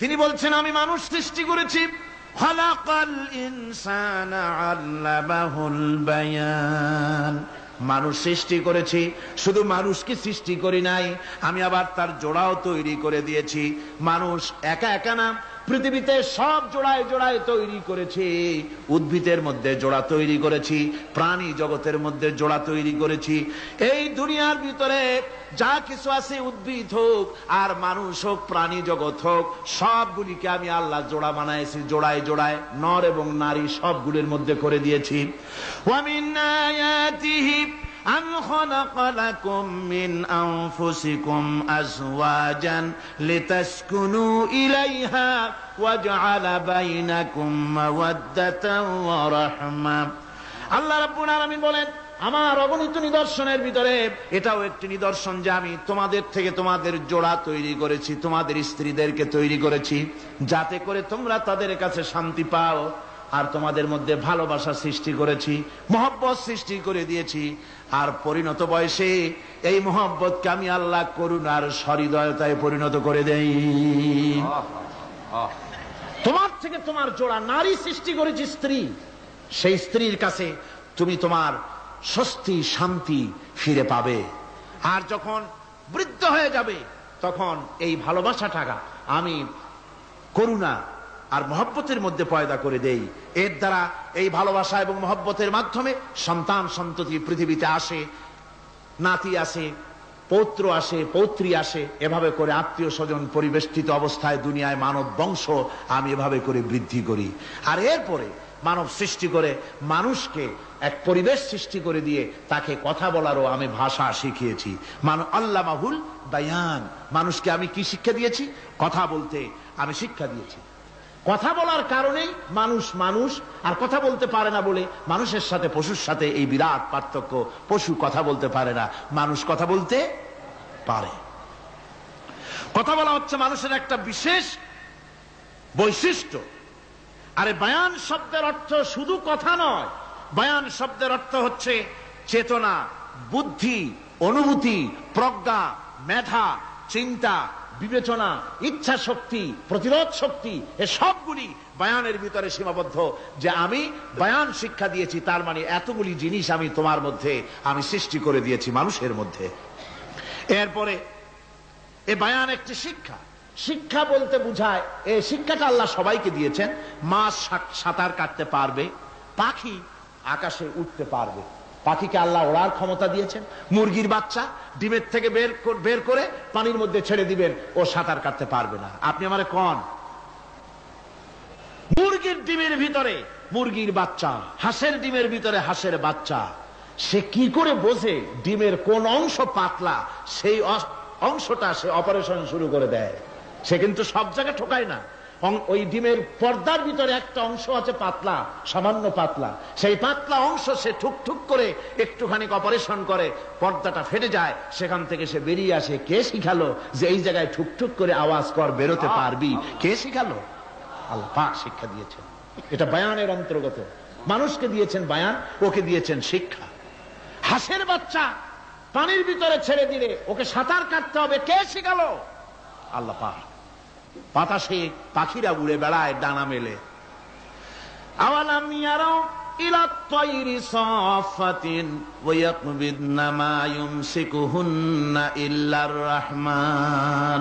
তিনি বলছেন, আমি মানুষ সৃষ্টি করেছি, খালাকাল ইনসানা আল্লামাহুল বায়ান। মানুষ সৃষ্টি করেছি, শুধু মানুষকে সৃষ্টি করি নাই, আমি আবার তার জোড়াও তৈরি করে দিয়েছি। মানুষ একা একা না, পৃথিবীতে সব জোড়ায় জোড়ায় তৈরি করেছি। উদ্ভিদের মধ্যে জোড়া তৈরি করেছি, প্রাণী জগতের মধ্যে জোড়া তৈরি করেছি। এই দুনিয়ার ভিতরে যা কিছু আছে, উদ্ভিদ হোক আর মানুষ হোক, প্রাণী জগৎ হোক, সবগুলিকে আমি আল্লাহ জোড়া বানাইছি, জোড়ায় জোড়ায় নর এবং নারী সবগুলির মধ্যে করে দিয়েছি। ওয়া মিন আয়াতিহি আন খালাকা লাকুম মিন আনফুসিকুম আজওয়াজান লিতাসকুনু ইলাইহা ওয়া জাআলা বাইনাকুম মাওয়াদ্দাতান ওয়া রাহমা। আল্লাহ রাব্বুল আলামিন বলেন, আমার অগণিত নিদর্শনের ভিতরে এটাও একটি নিদর্শন যে আমি তোমাদের থেকে তোমাদের জোড়া তৈরি করেছি, তোমাদের স্ত্রীদেরকে তৈরি করেছি, যাতে করে তোমরা তাদের কাছে শান্তি পাও। আর তোমাদের মধ্যে ভালোবাসা সৃষ্টি করেছি, মহব্বত সৃষ্টি করে দিয়েছি। আর পরিণত বয়সে এই মহব্বতকে আমি আল্লাহ করুণার সহৃদয়তায় পরিণত করে দেই। তোমার থেকে তোমার জোড়া নারী সৃষ্টি করেছি, স্ত্রী। সেই স্ত্রীর কাছে তুমি তোমার স্বস্তি শান্তি ফিরে পাবে। আর যখন বৃদ্ধ হয়ে যাবে, তখন এই ভালোবাসাটা আমি করুণা আর মহব্বতের মধ্যে পয়দা করে দেই। এর দ্বারা এই ভালোবাসা এবং মহব্বতের মাধ্যমে সন্তান সন্ততি পৃথিবীতে আসে, নাতি আসে, পৌত্র আসে, পৌত্রী আসে, এভাবে করে আত্মীয় স্বজন পরিবেষ্টিত অবস্থায় দুনিয়ায় মানব বংশ আমি এভাবে করে বৃদ্ধি করি। আর এরপরে মানব সৃষ্টি করে মানুষকে এক পরিবেশ সৃষ্টি করে দিয়ে তাকে কথা বলারও আমি ভাষা শিখিয়েছি। আল্লামাহুল বায়ান। মানুষকে আমি কি শিক্ষা দিয়েছি? কথা বলতে আমি শিক্ষা দিয়েছি। কথা বলার কারণেই মানুষ মানুষ, আর কথা বলতে পারে না বলে মানুষের সাথে পশুর সাথে এই বিরাট পার্থক্য। পশু কথা বলতে পারে না, মানুষ কথা বলতে পারে। কথা বলা হচ্ছে মানুষের একটা বিশেষ বৈশিষ্ট্য। আরে বায়ান শব্দের অর্থ শুধু কথা নয়, বায়ান শব্দের অর্থ হচ্ছে চেতনা, বুদ্ধি, অনুভূতি, প্রজ্ঞা, মেধা, চিন্তা, বিবেচনা, ইচ্ছা শক্তি, প্রতিরোধ শক্তি, এ সবগুলি বায়ানের ভিতরে সীমাবদ্ধ। যে আমি বায়ান শিক্ষা দিয়েছি, তার মানে এতগুলি জিনিস আমি তোমার মধ্যে আমি সৃষ্টি করে দিয়েছি মানুষের মধ্যে। এরপরে এ বায়ান একটি শিক্ষা। শিক্ষা বলতে বুঝায়, এই শিক্ষাটা আল্লাহ সবাইকে দিয়েছেন। মাছ সাঁতার কাটতে পারবে, পাখি আকাশে উঠতে পারবে, পাখিকে আল্লাহ ওড়ার ক্ষমতা দিয়েছেন। মুরগির বাচ্চা ডিমের থেকে বের করে পানির মধ্যে ছেড়ে দিবেন, ও সাঁতার কাটতে পারবে না। আপনি আমারে কোন মুরগির ডিমের ভিতরে মুরগির বাচ্চা, হাঁসের ডিমের ভিতরে হাঁসের বাচ্চা, সে কি করে বোঝে ডিমের কোন অংশ পাতলা, সেই অংশটা সে অপারেশন শুরু করে দেয়। সে কিন্তু সব জায়গায় ঠোকায় না। ওই ডিমের পর্দার ভিতরে একটা অংশ আছে পাতলা, সামান্য পাতলা, সেই পাতলা অংশ সে ঠুকঠুক করে একটুখানি অপারেশন করে, পর্দাটা ফেটে যায়, সেখান থেকে সে বেরিয়ে আসে। কে শিখালো যে এই জায়গায় ঠুকঠুক করে আওয়াজ কর, বেরোতে পারবি? কে শিখালো? আল্লাহ পাক শিক্ষা দিয়েছেন। এটা বায়ানের অন্তর্গত। মানুষকে দিয়েছেন বায়ান, ওকে দিয়েছেন শিক্ষা। হাঁসের বাচ্চা পানির ভিতরে ছেড়ে দিলে ওকে সাঁতার কাটতে হবে, কে শিখালো? আল্লাহ পাক। বাতাসে পাখিরা উড়ে বেড়ায় ডানা মেলে। আওয়ালাম ইয়ারাও ইলা তায়রি সাফাতিন ওয়া ইয়াকবিদনা মা ইউমসিকুহুন্না ইল্লার রহমান।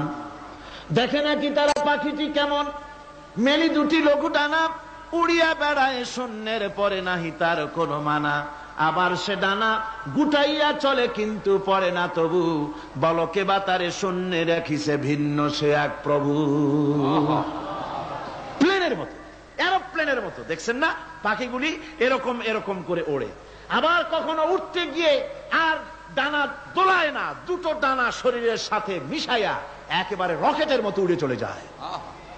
দেখে নাকি তারা পাখিটি কেমন? মেলি দুটি লঘু ডানা, উড়িয়া বেড়ায় শূন্যের পরে নাহি তার কোনো মানা। আবার সে ডানা গুটাইয়া চলে কিন্তু পড়ে না তবু, বলকে বা তারে শূন্যে রাখিছে ভিন্ন সে এক প্রভু। প্লেনের মতো, এরোপ্লেনের মতো, দেখছেন না পাখিগুলি এরকম এরকম করে ওড়ে। আবার কখনো উঠতে গিয়ে আর ডানা দোলায় না, দুটো ডানা শরীরের সাথে মিশাইয়া একেবারে রকেটের মতো উড়ে চলে যায়,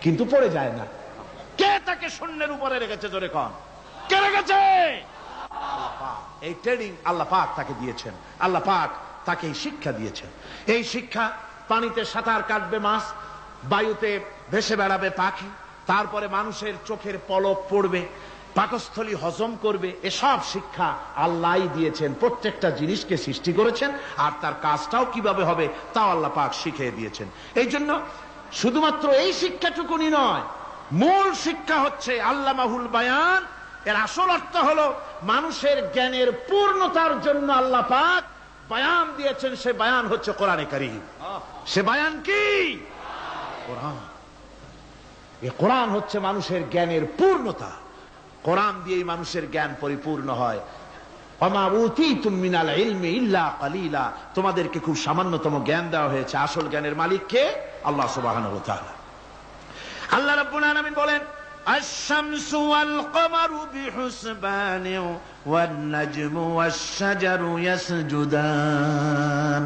কিন্তু পড়ে যায় না। কে তাকে শূন্যের উপরে রেখেছে? জোরে কন, কে রেখেছে? এই ট্রেনিং আল্লাহ পাক তাকে দিয়েছেন। আল্লাহ পাক তাকে এই শিক্ষা দিয়েছেন। এই শিক্ষা, পানিতে সাঁতার কাটবে মাছ, বায়ুতে ভেসে বেড়াবে পাখি, তারপরে মানুষের চোখের পলক পড়বে, পাকস্থলী হজম করবে, এসব শিক্ষা আল্লাহই দিয়েছেন। প্রত্যেকটা জিনিসকে সৃষ্টি করেছেন, আর তার কাজটাও কিভাবে হবে তাও আল্লাহ পাক শিখিয়ে দিয়েছেন। এই জন্য শুধুমাত্র এই শিক্ষাটুকুনি নয়, মূল শিক্ষা হচ্ছে আল্লামাহুল বায়ান। এর আসল অর্থ হলো মানুষের জ্ঞানের পূর্ণতার জন্য আল্লাহ পাক বায়ান দিয়েছেন। সে বায়ান হচ্ছে কোরআনে কারীম। সে বায়ান কি? কোরআন। এই কোরআন হচ্ছে মানুষের জ্ঞানের পূর্ণতা। কোরআন দিয়েই মানুষের জ্ঞান পরিপূর্ণ হয়। ওমা উতীতুম মিনাল ইলমি ইল্লা কালিলা। তোমাদেরকে খুব সামান্যতম জ্ঞান দেওয়া হয়েছে। আসল জ্ঞানের মালিক কে? আল্লাহ সুবহানাহু ওয়া তাআলা। আল্লাহ রাব্বুল আলামিন বলেন, আশ-শামসু ওয়াল কমারু বিহুসবান ওয়ান নাজমু ওয়াশ-শাজারু ইয়াসজুদান।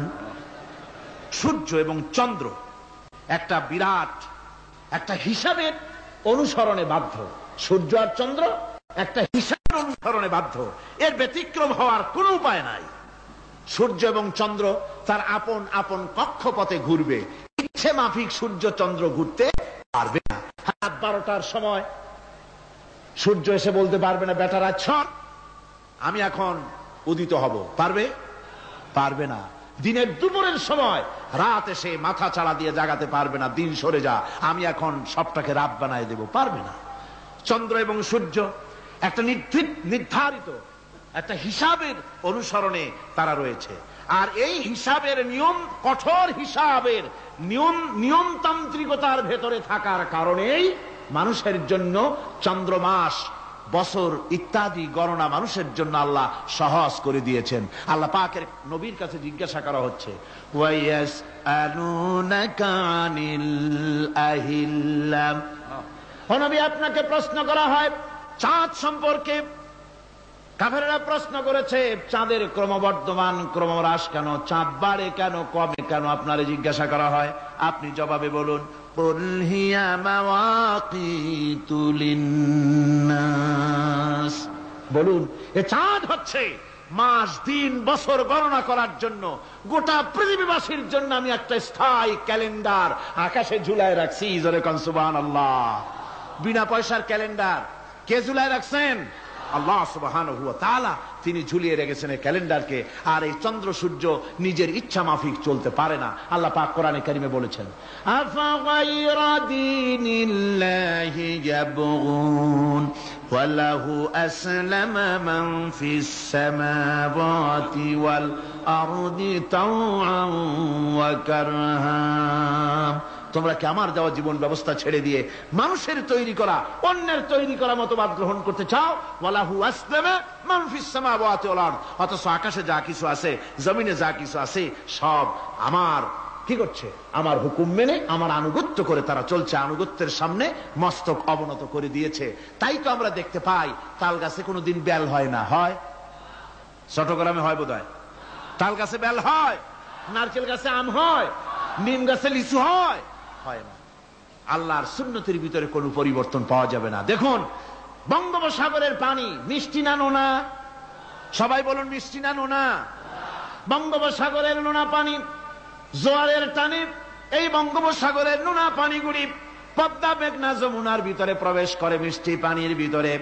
সূর্য এবং চন্দ্র একটা বিরাট একটা হিসাবের অনুসরণে বাধ্য। সূর্য আর চন্দ্র একটা হিসাবের অনুসরণে বাধ্য, এর ব্যতিক্রম হওয়ার কোনো উপায় নাই। সূর্য এবং চন্দ্র তার আপন আপন কক্ষপথে ঘুরবে, ইচ্ছে মাফিক সূর্য চন্দ্র ঘুরতে পারবে না। রাত 12টার সময় সূর্য এসে বলতে পারবে না, বেটারা ছট আমি এখন উদিত হব, পারবে? পারবে না। দিনের দুপুরের সময় রাত এসে মাথা চাড়া দিয়ে জাগাতে পারবে না, দিন সরে যা আমি এখন সবটাকে রাত বানায় দেব, পারবে না। চন্দ্র এবং সূর্য একটা নির্ধারিত একটা হিসাবের অনুসরণে তারা রয়েছে, আর এই হিসাবের নিয়ম, কঠোর হিসাবের নিয়মতান্ত্রিকতার ভেতরে থাকার কারণেই মানুষের জন্য চন্দ্র, মাস, বছর ইত্যাদি গণনা মানুষের জন্য আল্লাহ সহজ করে দিয়েছেন। আল্লাহ পাকের নবীর কাছে জিজ্ঞাসা করা হচ্ছে, ওয়ায়াসআলুনাকা আনিল আহিল্লা। ও নবী, আপনাকে প্রশ্ন করা হয় চাঁদ সম্পর্কে। কাফেররা প্রশ্ন করেছে চাঁদের ক্রমবর্ধমান ক্রমহ্রাস কেন, চাঁদ বাড়ে কেন, কমে কেন, আপনারে জিজ্ঞাসা করা হয়, আপনি জবাবে বলুন, কুল হিয়া মাওয়াকিতু লিন্নাস। বলুন, এ চাঁদ হচ্ছে মাস, দিন, বছর গণনা করার জন্য, গোটা পৃথিবীবাসীর জন্য আমি একটা স্থায়ী ক্যালেন্ডার আকাশে ঝুলায় রাখছি। জোরে কোন সুবহানাল্লাহ। বিনা পয়সার ক্যালেন্ডার, কে ঝুলায় রাখছেন? আল্লাহ সুবহানাহু ওয়া তাআলা। তিনি ঝুলিয়ে রেখেছেন এই ক্যালেন্ডারকে। আর এই চন্দ্র সূর্য নিজের ইচ্ছা মাফিক চলতে পারে না। আল্লাহ পাক কোরআনে কারিমে বলেছেন, আফা গায়রা দীনিল্লাহি ইয়াবগুন ওয়া লাহু আসলামা মান ফিস সামাওয়াতি ওয়াল আরদি তাওআন ওয়া কারহা। তোমরা কি আমার দেওয়া জীবন ব্যবস্থা ছেড়ে দিয়ে মানুষের তৈরি করা, অন্যের তৈরি করা মতবাদ গ্রহণ করতে চাও? ওয়ালাহু আসলামা মান ফিস সামাওয়াতি ওয়াল আরদ। অথচ আকাশে যা কিছু আছে, জমিনে যা কিছু আছে, সব আমার কি করছে? আমার হুকুম মেনে, আমার আনুগত্য করে তারা চলছে। আনুগত্যের সামনে মস্তক অবনত করে দিয়েছে। তাই তো আমরা দেখতে পাই তাল গাছে কোনোদিন বেল হয় না। হয়? চট্টগ্রামে হয় বোধহয়। তাল গাছে বেল হয়, নারকেল গাছে আম হয়, নিম গাছে লিচু হয়? হয় না। আল্লাহর সুন্নতের ভিতরে কোনো পরিবর্তন পাওয়া যাবে না। দেখুন, বঙ্গোপসাগরের পানি মিষ্টি না নোনা? সবাই বলুন, মিষ্টি না নোনা? বঙ্গোপসাগরের নোনা পানি জোয়ারের টানে এই বঙ্গোপসাগরের নোনা পানিগুলি পদ্মা মেঘনা যমুনার ভিতরে প্রবেশ করে মিষ্টি পানির ভিতরে।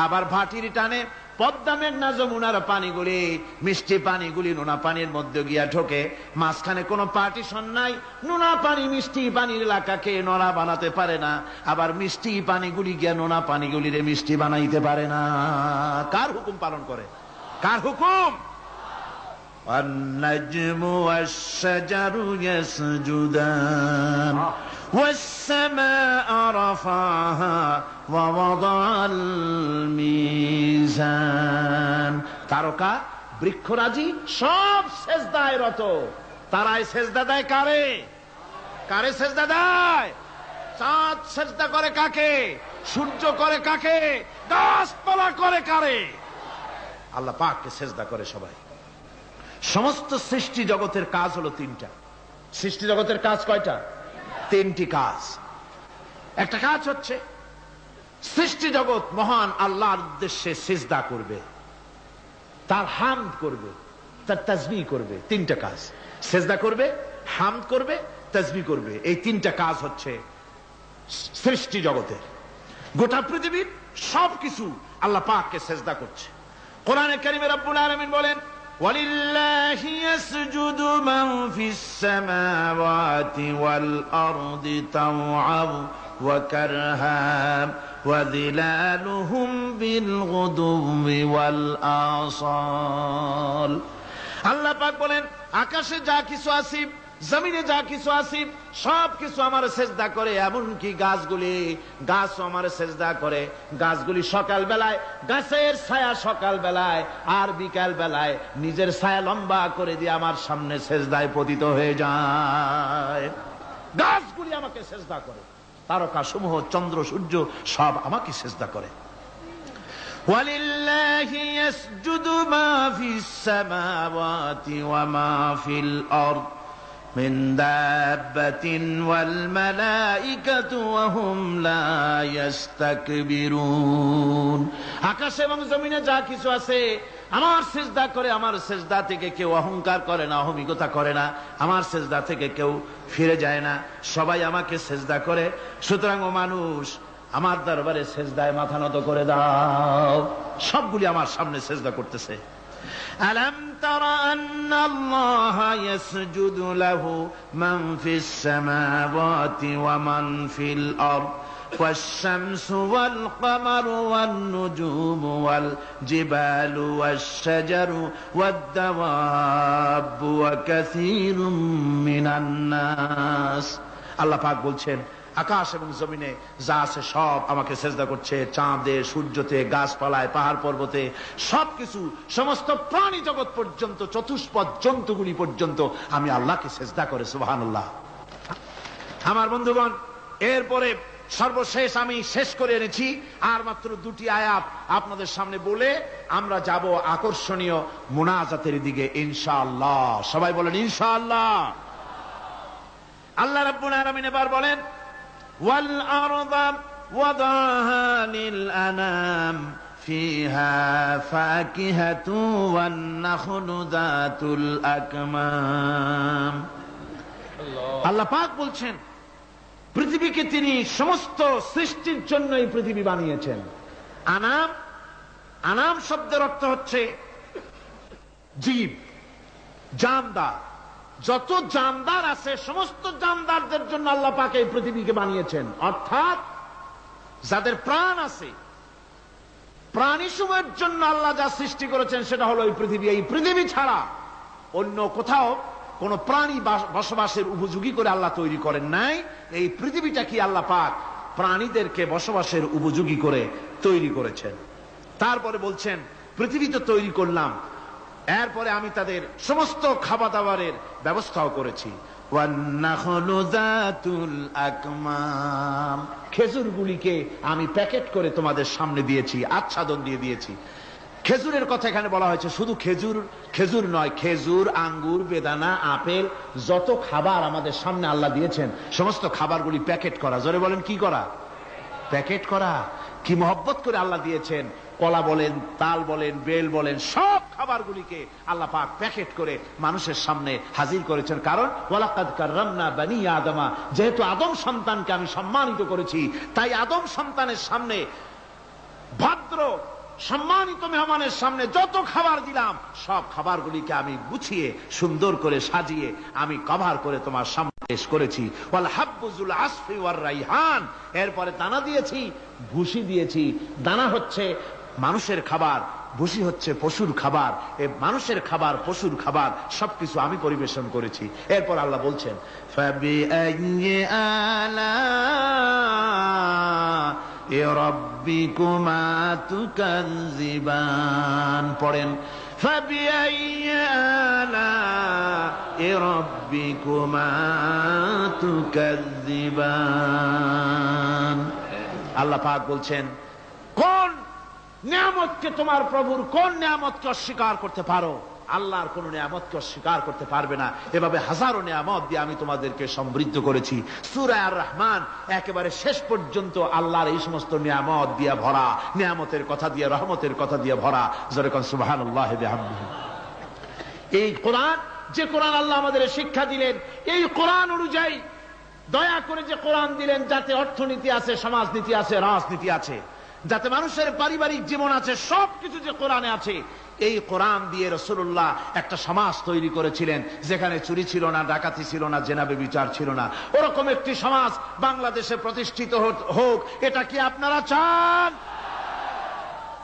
আবার ভাটির টানে পদ্মা মেঘনা যমুনার পানিগুলি, মিষ্টি পানিগুলি নোনা পানির মধ্যে গিয়া ঢোকে। মাঝখানে কোনো পার্টিশন নাই। নোনা পানি মিষ্টি পানির এলাকাকে নোনা বানাতে পারে না, আবার মিষ্টি পানিগুলি গিয়া নোনা পানিগুলিরে মিষ্টি বানাইতে পারে না। কার হুকুম পালন করে? কার হুকুম? والنجم والشجر يسجدان والسماء رفعها ووضع الميزان। তারকা বৃক্ষরাজি সব সেজদায় রত। তারাই সেজদা দেয় কারে? কারে সেজদা দেয়? চাঁদ সেজদা করে কাকে? সূর্য করে কাকে? গাছপালা করে কারে? আল্লাহ পাককে সেজদা করে সবাই। সমস্ত সৃষ্টি জগতের কাজ হলো তিনটা। সৃষ্টি জগতের কাজ কয়টা? তিনটি কাজ। একটা কাজ হচ্ছে সৃষ্টি জগৎ মহান আল্লাহর উদ্দেশ্যে সিজদা করবে, তার হামদ করবে, তার তাসবিহ করবে। তিনটা কাজ। সিজদা করবে, হামদ করবে, তাসবিহ করবে। এই তিনটা কাজ হচ্ছে সৃষ্টি জগতের। গোটা পৃথিবীর সবকিছু আল্লাহ পাককে সিজদা করছে। কোরআনে কারিমে রব্বুল আলামিন বলেন, وَلِلَّهِ يَسْجُدُ مَن فِي السَّمَاوَاتِ وَالْأَرْضِ طَوْعًا وَكَرْهًا وَظِلَالُهُم بِالْغُدُوِّ وَالْآصَالِ। আল্লাহ পাক বলেন, আকাশে যা কিছু আছে, জমিনে যা কিছু আছে, সব কিছু আমার সেজদা করে। এমনকি গাছগুলি, গাছও আমার সেজদা করে। গাছগুলি সকাল বেলায় গাছের ছায়া সকাল বেলায় আর বিকাল বেলায় নিজের ছায়া লম্বা করে দিয়ে আমার সামনে সেজদায় পতিত হয়ে যায়। গাছগুলি আমাকে সেজদা করে। তারকা সমূহ, চন্দ্র সূর্য সব আমাকে সেজদা করে। وَلِلَّهِ يَسْجُدُ مَا فِي السَّمَاوَاتِ وَمَا فِي الْأَرْضِ مِنْ دَابَّةٍ وَالْمَلَائِكَةُ وَهُمْ لَا يَسْتَكْبِرُونَ। আকাশ এবং জমিনে যা কিছু আছে আমার সিজদা করে। আমার সিজদা থেকে কেউ অহংকার করে না, অহমিকতা করে না। আমার সিজদা থেকে কেউ ফিরে যায় না, সবাই আমাকে সিজদা করে। সুতরাং ও মানুষ, আমার দরবারে সিজদায় মাথা নত করে দাও। সবগুলি আমার সামনে সিজদা করতেছে। আলাম তারা আন্নাল্লাহা ইয়াসজুদু লাহু মান ফিস সামাওয়াতি ওয়া মান ফিল আরদ والشمس والقمر والنجوم والجبال والشجر والدواب وكثير من الناس। আল্লাহ পাক বলছেন, আকাশ এবং জমিনে যা আছে সব আমাকে সেজদা করছে। চাঁদে, সূর্যতে, গাছপালায়, পাহাড় পর্বতে সবকিছু, সমস্ত প্রাণী জগৎ পর্যন্ত, চতুষ্পদ জন্তুগুলি পর্যন্ত আমি আল্লাহকে সেজদা করে। সুবহানাল্লাহ। আমার বন্ধুগণ, এরপরে সর্বশেষ আমি শেষ করে এনেছি আর মাত্র দুটি আয়াত আপনাদের সামনে বলে আমরা যাব আকর্ষণীয় মুনাজাতের দিকে ইনশাআল্লাহ। সবাই বলেন ইনশাআল্লাহ। আল্লাহ রাব্বুল আলামিন এবার বলেন, ওয়াল আরদা ওয়াদাহা লিল আনাম ফিহা ফাকিহাতু ওয়ান নাখলু যাতুল আকমাম। আল্লাহ পাক বলছেন, পৃথিবীকে তিনি সমস্ত সৃষ্টির জন্য এই পৃথিবী বানিয়েছেন। আনাম, আনাম শব্দের অর্থ হচ্ছে জীব, জানদার। যত জানদার আছে সমস্ত জানদারদের জন্য আল্লাহ পাক এই পৃথিবীকে বানিয়েছেন। অর্থাৎ যাদের প্রাণ আছে, প্রাণী সময়ের জন্য আল্লাহ যা সৃষ্টি করেছেন সেটা হলো এই পৃথিবী। এই পৃথিবী ছাড়া অন্য কোথাও কোন প্রাণী বসবাসের উপযোগী করে আল্লাহ তৈরি করেন নাই। এই পৃথিবীটা কি আল্লাহ পাক প্রাণীদেরকে বসবাসের উপযোগী করে তৈরি করেছেন। তারপরে বলছেন পৃথিবী তো তৈরি করলাম, এরপরে আমি তাদের সমস্ত খাবার দাবারের ব্যবস্থাও করেছি। খেজুরগুলিকে আমি প্যাকেট করে তোমাদের সামনে দিয়েছি, আচ্ছাদন দিয়ে দিয়েছি। খেজুরের কথা এখানে বলা হয়েছে, শুধু খেজুর খেজুর নয়, খেজুর, আঙ্গুর, বেদানা, আপেল, যত খাবার আমাদের সামনে আল্লাহ দিয়েছেন সমস্ত খাবারগুলি প্যাকেট করা। জোরে বলেন কি করা? প্যাকেট করা। কি মহব্বত করে আল্লাহ দিয়েছেন। কলা বলেন, তাল বলেন, বেল বলেন, সব খাবারগুলিকে আল্লাহ পাক প্যাকেট করে মানুষের সামনে হাজির করেছেন। কারণ ওয়ালাকাদ কাররামনা বানি আদমা, যেহেতু আদম সন্তানকে আমি সম্মানিত করেছি, তাই আদম সন্তানের সামনে, ভদ্র সম্মানিত মেহমানের সামনে যত খাবার দিলাম সব খাবারগুলিকে আমি গুছিয়ে সুন্দর করে সাজিয়ে আমি কভার করে তোমার সামনে পেশ করেছি। ওয়াল হাব্বুজুল আসফি ওয়ার রাইহান, এরপরে দানা দিয়েছি, ভুসি দিয়েছি। দানা হচ্ছে মানুষের খাবার, ভুসি হচ্ছে পশুর খাবার। এই মানুষের খাবার, পশুর খাবার সবকিছু আমি পরিবেশন করেছি। এরপর আল্লাহ বলছেন ফাবিআইয়ি আলা'i রাব্বিকুমা তুকাযযিবান। পড়েন ফাবিআইয়ি আলা'i রাব্বিকুমা তুকাযযিবান। আল্লাহ পাক বলছেন কোন নিয়ামতকে, তোমার প্রভুর কোন নিয়ামতকে অস্বীকার করতে পারো? আল্লাহর কোন নিয়ামতকে অস্বীকার করতে পারবে না। এভাবে হাজারো নিয়ামত দিয়ে আমি তোমাদেরকে সমৃদ্ধ করেছি। সূরা আর রহমান একেবারে শেষ পর্যন্ত আল্লাহর এই সমস্ত নিয়ামত দিয়ে ভরা, নিয়ামতের কথা দিয়ে, রহমতের কথা দিয়ে ভরা। জোরে কোন সুবহানাল্লাহি বিহামদিহি। এই কোরআন, যে কোরআন আল্লাহ আমাদের শিক্ষা দিলেন, এই কোরআন অনুযায়ী দয়া করে যে কোরআন দিলেন, যাতে অর্থনীতি আছে, সমাজনীতি আছে, রাজনীতি আছে, যাতে মানুষের পারিবারিক জীবন আছে, সবকিছু যে কোরআনে আছে। এই কোরআন দিয়ে রাসূলুল্লাহ একটা সমাজ তৈরি করেছিলেন যেখানে চুরি ছিল না, ডাকাতি ছিল না, জেনা ব্যভিচার ছিল না। ওরকম একটি সমাজ বাংলাদেশে প্রতিষ্ঠিত হোক, এটা কি আপনারা চান?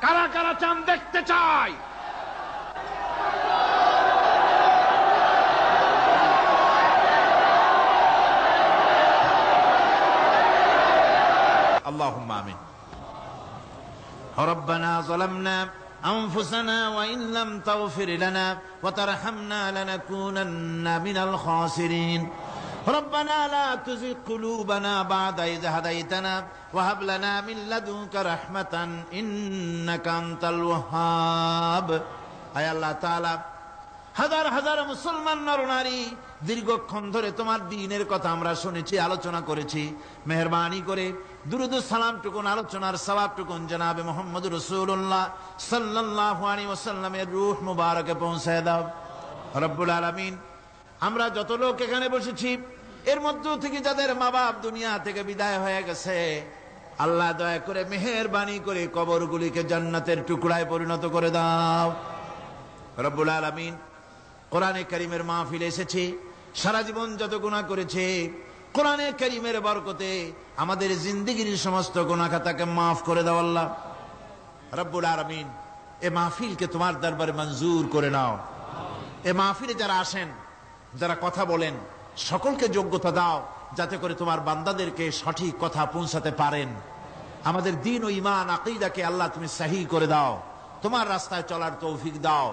কারা কারা চান? দেখতে চাই। আল্লাহুম্মা আমিন। ربنا ظلمنا أنفسنا وإن لم تغفر لنا وترحمنا لنكونن من الخاسرين ربنا لا تزغ قلوبنا بعد إذ هديتنا وهب لنا من لدنك رحمة إنك أنت الوهاب। আয় আল্লাহ তাআলা, হাজার হাজার মুসলমান নরনারী দীর্ঘক্ষণ ধরে তোমার দ্বীনের কথা আমরা শুনেছি, আলোচনা করেছি। মেহেরবানি করে দুরূদ ও সালাম টুকুন, আলোচনার সওয়াব টুকুন জনাবে মুহাম্মদ রাসূলুল্লাহ সাল্লাল্লাহু আলাইহি ওয়াসাল্লামের রূহ মুবারকে পৌঁছায় দাও রব্বুল আলামিন। আমরা যত লোক এখানে বসেছি, এর মধ্য থেকে যাদের মা বাপ দুনিয়া থেকে বিদায় হয়ে গেছে, আল্লাহ দয়া করে মেহেরবানি করে কবরগুলিকে জান্নাতের টুকরায় পরিণত করে দাও রব্বুল আলামিন। কোরআনে কারীমের মাহফিলে এসেছি, সারা জীবন যত গুনাহ করেছে, কোরআনে কারীমের বরকতে আমাদের জিন্দেগীর সমস্ত গুনাহ খাতাকে মাফ করে দাও আল্লাহ রব্বুল আলামিন। এই মাহফিলকে তোমার দরবারে মঞ্জুর করে নাও। এই মাহফিলে যারা আসেন, যারা কথা বলেন, সকলকে যোগ্যতা দাও যাতে করে তোমার বান্দাদেরকে সঠিক কথা পৌঁছাতে পারেন। আমাদের দ্বীন ও ঈমান আকীদাকে আল্লাহ তুমি সহি করে দাও, তোমার রাস্তায় চলার তৌফিক দাও।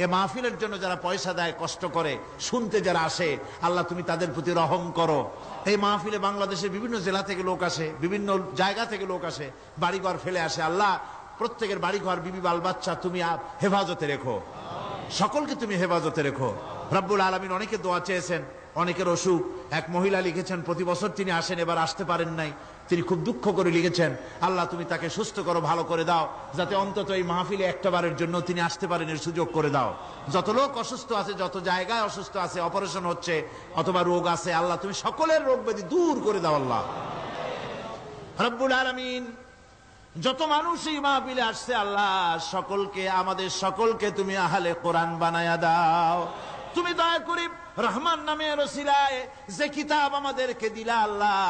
এ মাহফিলের জন্য যারা পয়সা দেয়, কষ্ট করে, শুনতে যারা আসে, আল্লাহ তুমি তাদের প্রতি রহম করো। এই মাহফিলে বাংলাদেশের বিভিন্ন জেলা থেকে লোক আসে, বিভিন্ন জায়গা থেকে লোক আসে, বাড়িঘর ফেলে আসে। আল্লাহ প্রত্যেকের বাড়িঘর, বিবি বাল বাচ্চা তুমি হেফাজতে রেখো, সকলকে তুমি হেফাজতে রেখো রব্বুল আলামিন। অনেকে দোয়া চেয়েছেন, অনেকের অসুখ। এক মহিলা লিখেছেন প্রতি বছর তিনি আসেন, এবার আসতে পারেন নাই, তিনি খুব দুঃখ করে লিখেছেন, আল্লাহ তুমি তাকে সুস্থ করো, ভালো করে দাও, যাতে অন্তত এই মাহফিলে একটাবারের জন্য তিনি আসতে পারেন, এর সুযোগ করে দাও। যত লোক অসুস্থ আছে, যত জায়গায় অসুস্থ আছে, অপারেশন হচ্ছে অথবা রোগ আছে, আল্লাহ তুমি সকলের রোগ ব্যাধি দূর করে দাও আল্লাহ রব্বুল আলামিন। যত মানুষ এই মাহফিলে আসছে আল্লাহ সকলকে, আমাদের সকলকে তুমি আহলে কোরআন বানায়া দাও। তুমি দয়া করে রহমান নামের ওসিলায় যে কিতাব আমাদেরকে দিলা আল্লাহ,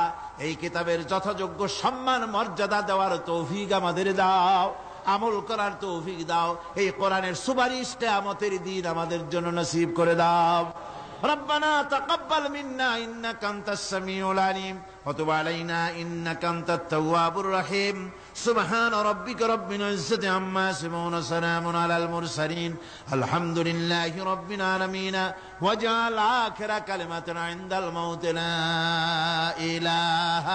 এই কিতাবের যথাযোগ্য সম্মান মর্যাদা দেওয়ার তৌফিক আমাদের দাও, আমল করার তৌফিক দাও। এই কোরআনের সুপারিশ কিয়ামতের দিন আমাদের জন্য নসিব করে দাও। ربنا تقبل منا إنك أنت السميع العليم وتب علينا إنك أنت التواب الرحيم سبحان ربك رب العزة عما يصفون وسلام على المرسلين الحمد لله رب العالمين واجعل آخر كلمة عند الموت لا إله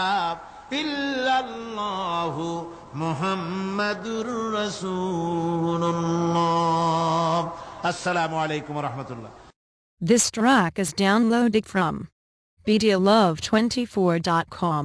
إلا الله محمد رسول الله السلام عليكم ورحمة الله. This track is downloaded from BDLove24.com.